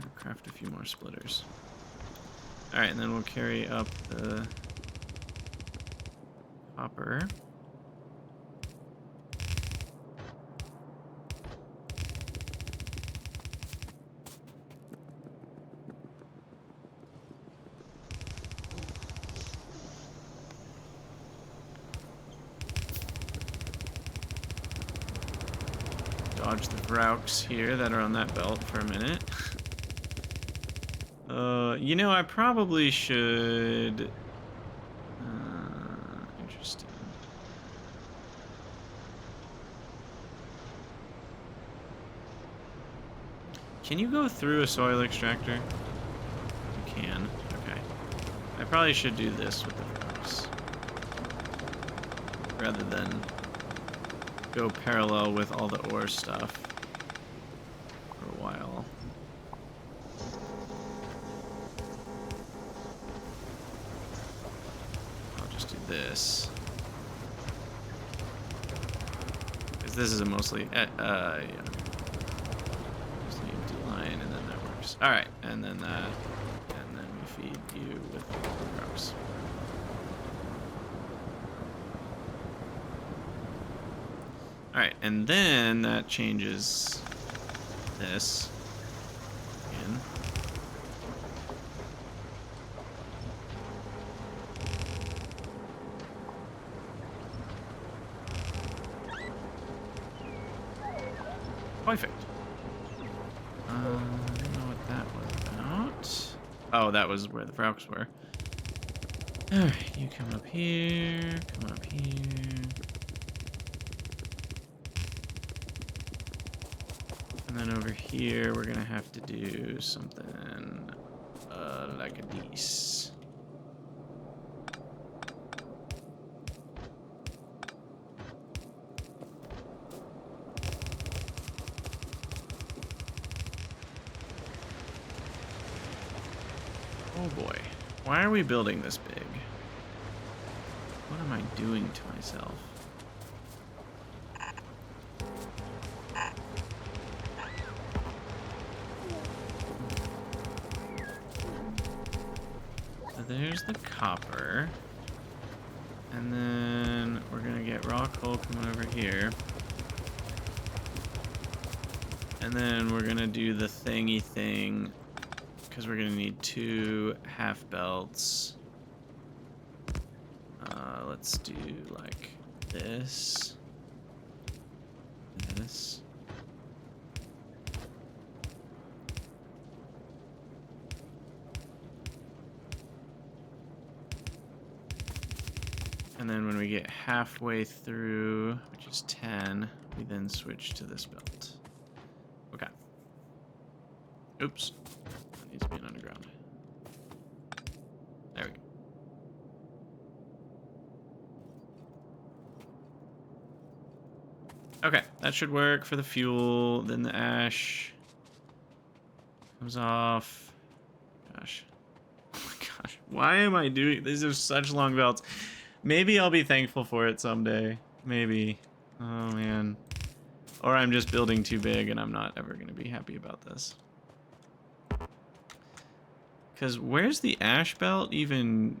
I'll craft a few more splitters. Alright, and then we'll carry up the copper. Dodge the Vrauks here that are on that belt for a minute. You know, I probably should... interesting. Can you go through a soil extractor? You can. Okay. I probably should do this with the Vrauks, rather than go parallel with all the ore stuff for a while. I'll just do this. Because this is a mostly, yeah. Mostly empty line, and then that works. All right, and then that, and then we feed you with rocks. All right, and then that changes this again. Perfect. I don't know what that was about. Oh, that was where the frogs were. Alright, you come up here, come up here. And then over here, we're gonna have to do something like a this. Oh boy. Why are we building this big? What am I doing to myself? So there's the copper. And then we're gonna get raw coal coming over here. And then we're gonna do the thingy thing, because we're gonna need 2 half belts. Let's do like this. This. And then when we get halfway through, which is 10, we then switch to this belt. Okay. Oops. That needs to be an underground. There we go. Okay, that should work for the fuel. Then the ash comes off. Gosh. Oh my gosh. Why am I doing these? Are such long belts. Maybe I'll be thankful for it someday. Maybe. Oh man. Or I'm just building too big and I'm not ever going to be happy about this. Because where's the ash belt even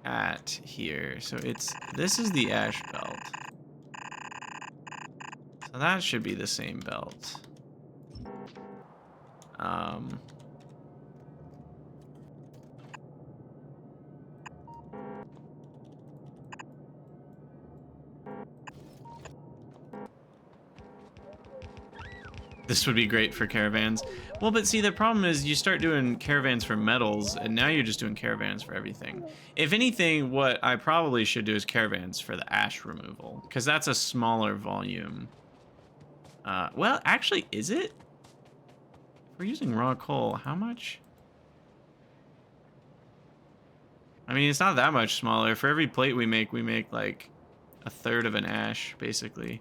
at here? So this is the ash belt. So that should be the same belt. This would be great for caravans. Well, but see, the problem is you start doing caravans for metals, and now you're just doing caravans for everything. If anything, what I probably should do is caravans for the ash removal, because that's a smaller volume. Well, actually, is it? If we're using raw coal, how much? I mean, it's not that much smaller. For every plate we make like a third of an ash, basically.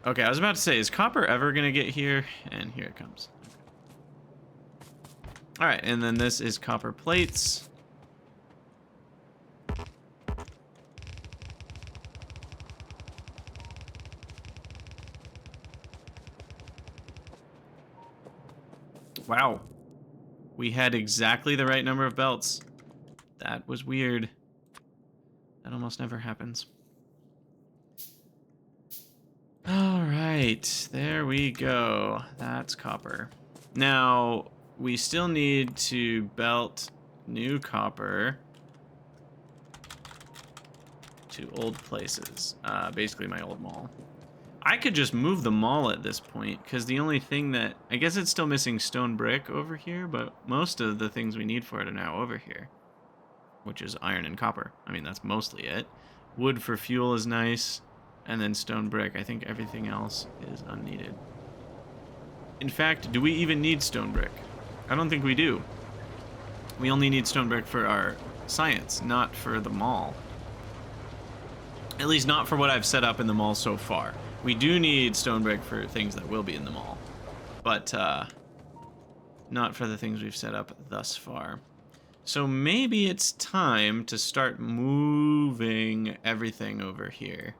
Okay, I was about to say, is copper ever gonna get here? And here it comes. Okay. All right, and then this is copper plates. Wow. We had exactly the right number of belts. That was weird. That almost never happens. All right, there we go. That's copper. Now, we still need to belt new copper to old places. Basically my old mall. I could just move the mall at this point, because the only thing that... I guess it's still missing stone brick over here, but most of the things we need for it are now over here. Which is iron and copper. I mean, that's mostly it. Wood for fuel is nice. And then stone brick. I think everything else is unneeded. In fact, do we even need stone brick? I don't think we do. We only need stone brick for our science, not for the mall. At least not for what I've set up in the mall so far. We do need stone brick for things that will be in the mall. But, not for the things we've set up thus far. So maybe it's time to start moving everything over here.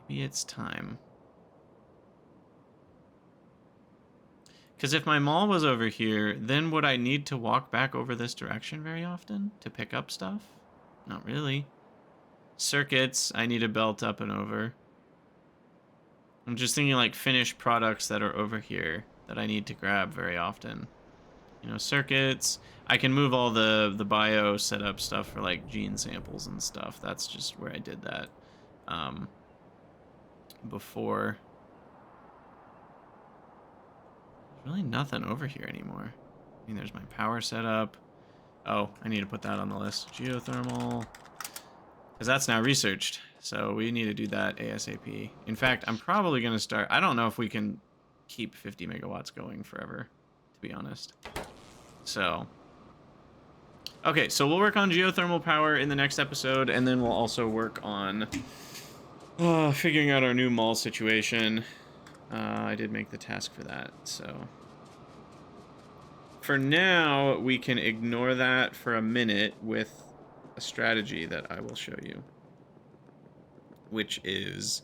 Maybe it's time. Because if my mall was over here, then would I need to walk back over this direction very often to pick up stuff? Not really. Circuits, I need a belt up and over. I'm just thinking like finished products that are over here that I need to grab very often. You know, circuits. I can move all the bio setup stuff for like gene samples and stuff. That's just where I did that before. There's really nothing over here anymore. I mean, there's my power setup. Oh, I need to put that on the list. Geothermal. Because that's now researched. So we need to do that ASAP. In fact, I'm probably going to start... I don't know if we can keep 50 megawatts going forever, to be honest. So... Okay, so we'll work on geothermal power in the next episode, and then we'll also work on figuring out our new mall situation. I did make the task for that, so... For now, we can ignore that for a minute with a strategy that I will show you. Which is...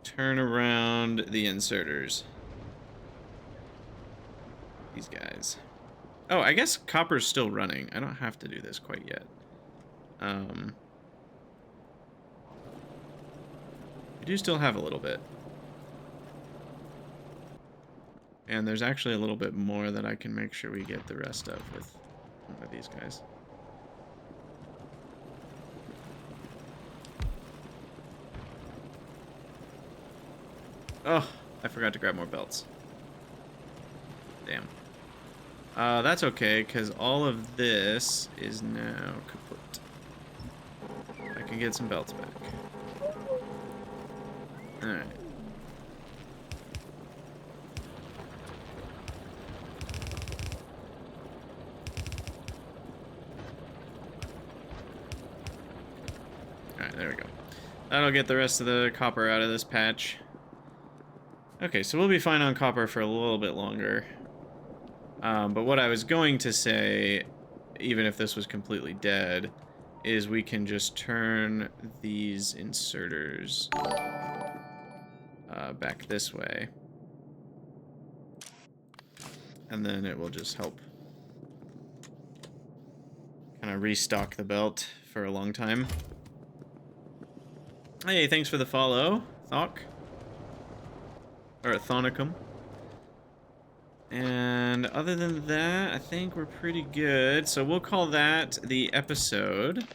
turn around the inserters. These guys. Oh, I guess copper's still running. I don't have to do this quite yet. I do still have a little bit. And there's actually a little bit more that I can make sure we get the rest of with one of these guys. Oh, I forgot to grab more belts. Damn. That's okay, because all of this is now kaput. I can get some belts back. Alright. Alright, there we go. That'll get the rest of the copper out of this patch. Okay, so we'll be fine on copper for a little bit longer. But what I was going to say, even if this was completely dead, is we can just turn these inserters back this way. And then it will just help kind of restock the belt for a long time. Hey, thanks for the follow, Thok. Or Thonicum. And other than that, I think we're pretty good. So we'll call that the episode.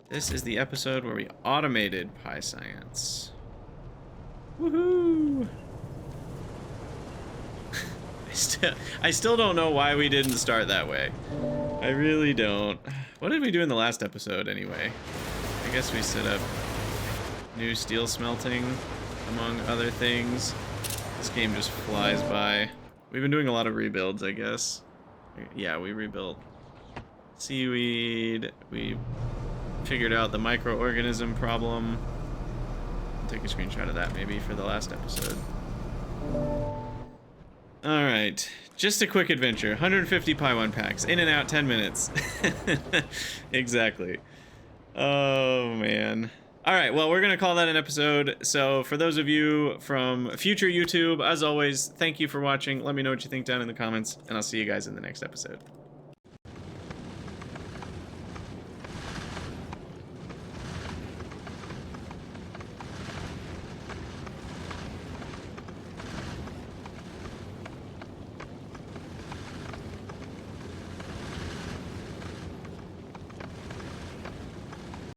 This is the episode where we automated pyscience. Woohoo! I still don't know why we didn't start that way. I really don't. What did we do in the last episode anyway? I guess we set up new steel smelting, among other things. This game just flies by. We've been doing a lot of rebuilds, I guess. Yeah, we rebuilt seaweed. We figured out the microorganism problem. I'll take a screenshot of that maybe for the last episode. Alright, just a quick adventure. 150 Pi1 packs, in and out 10 minutes. Exactly. Oh, man. Alright, well, we're going to call that an episode. So, for those of you from future YouTube, as always, thank you for watching. Let me know what you think down in the comments, and I'll see you guys in the next episode.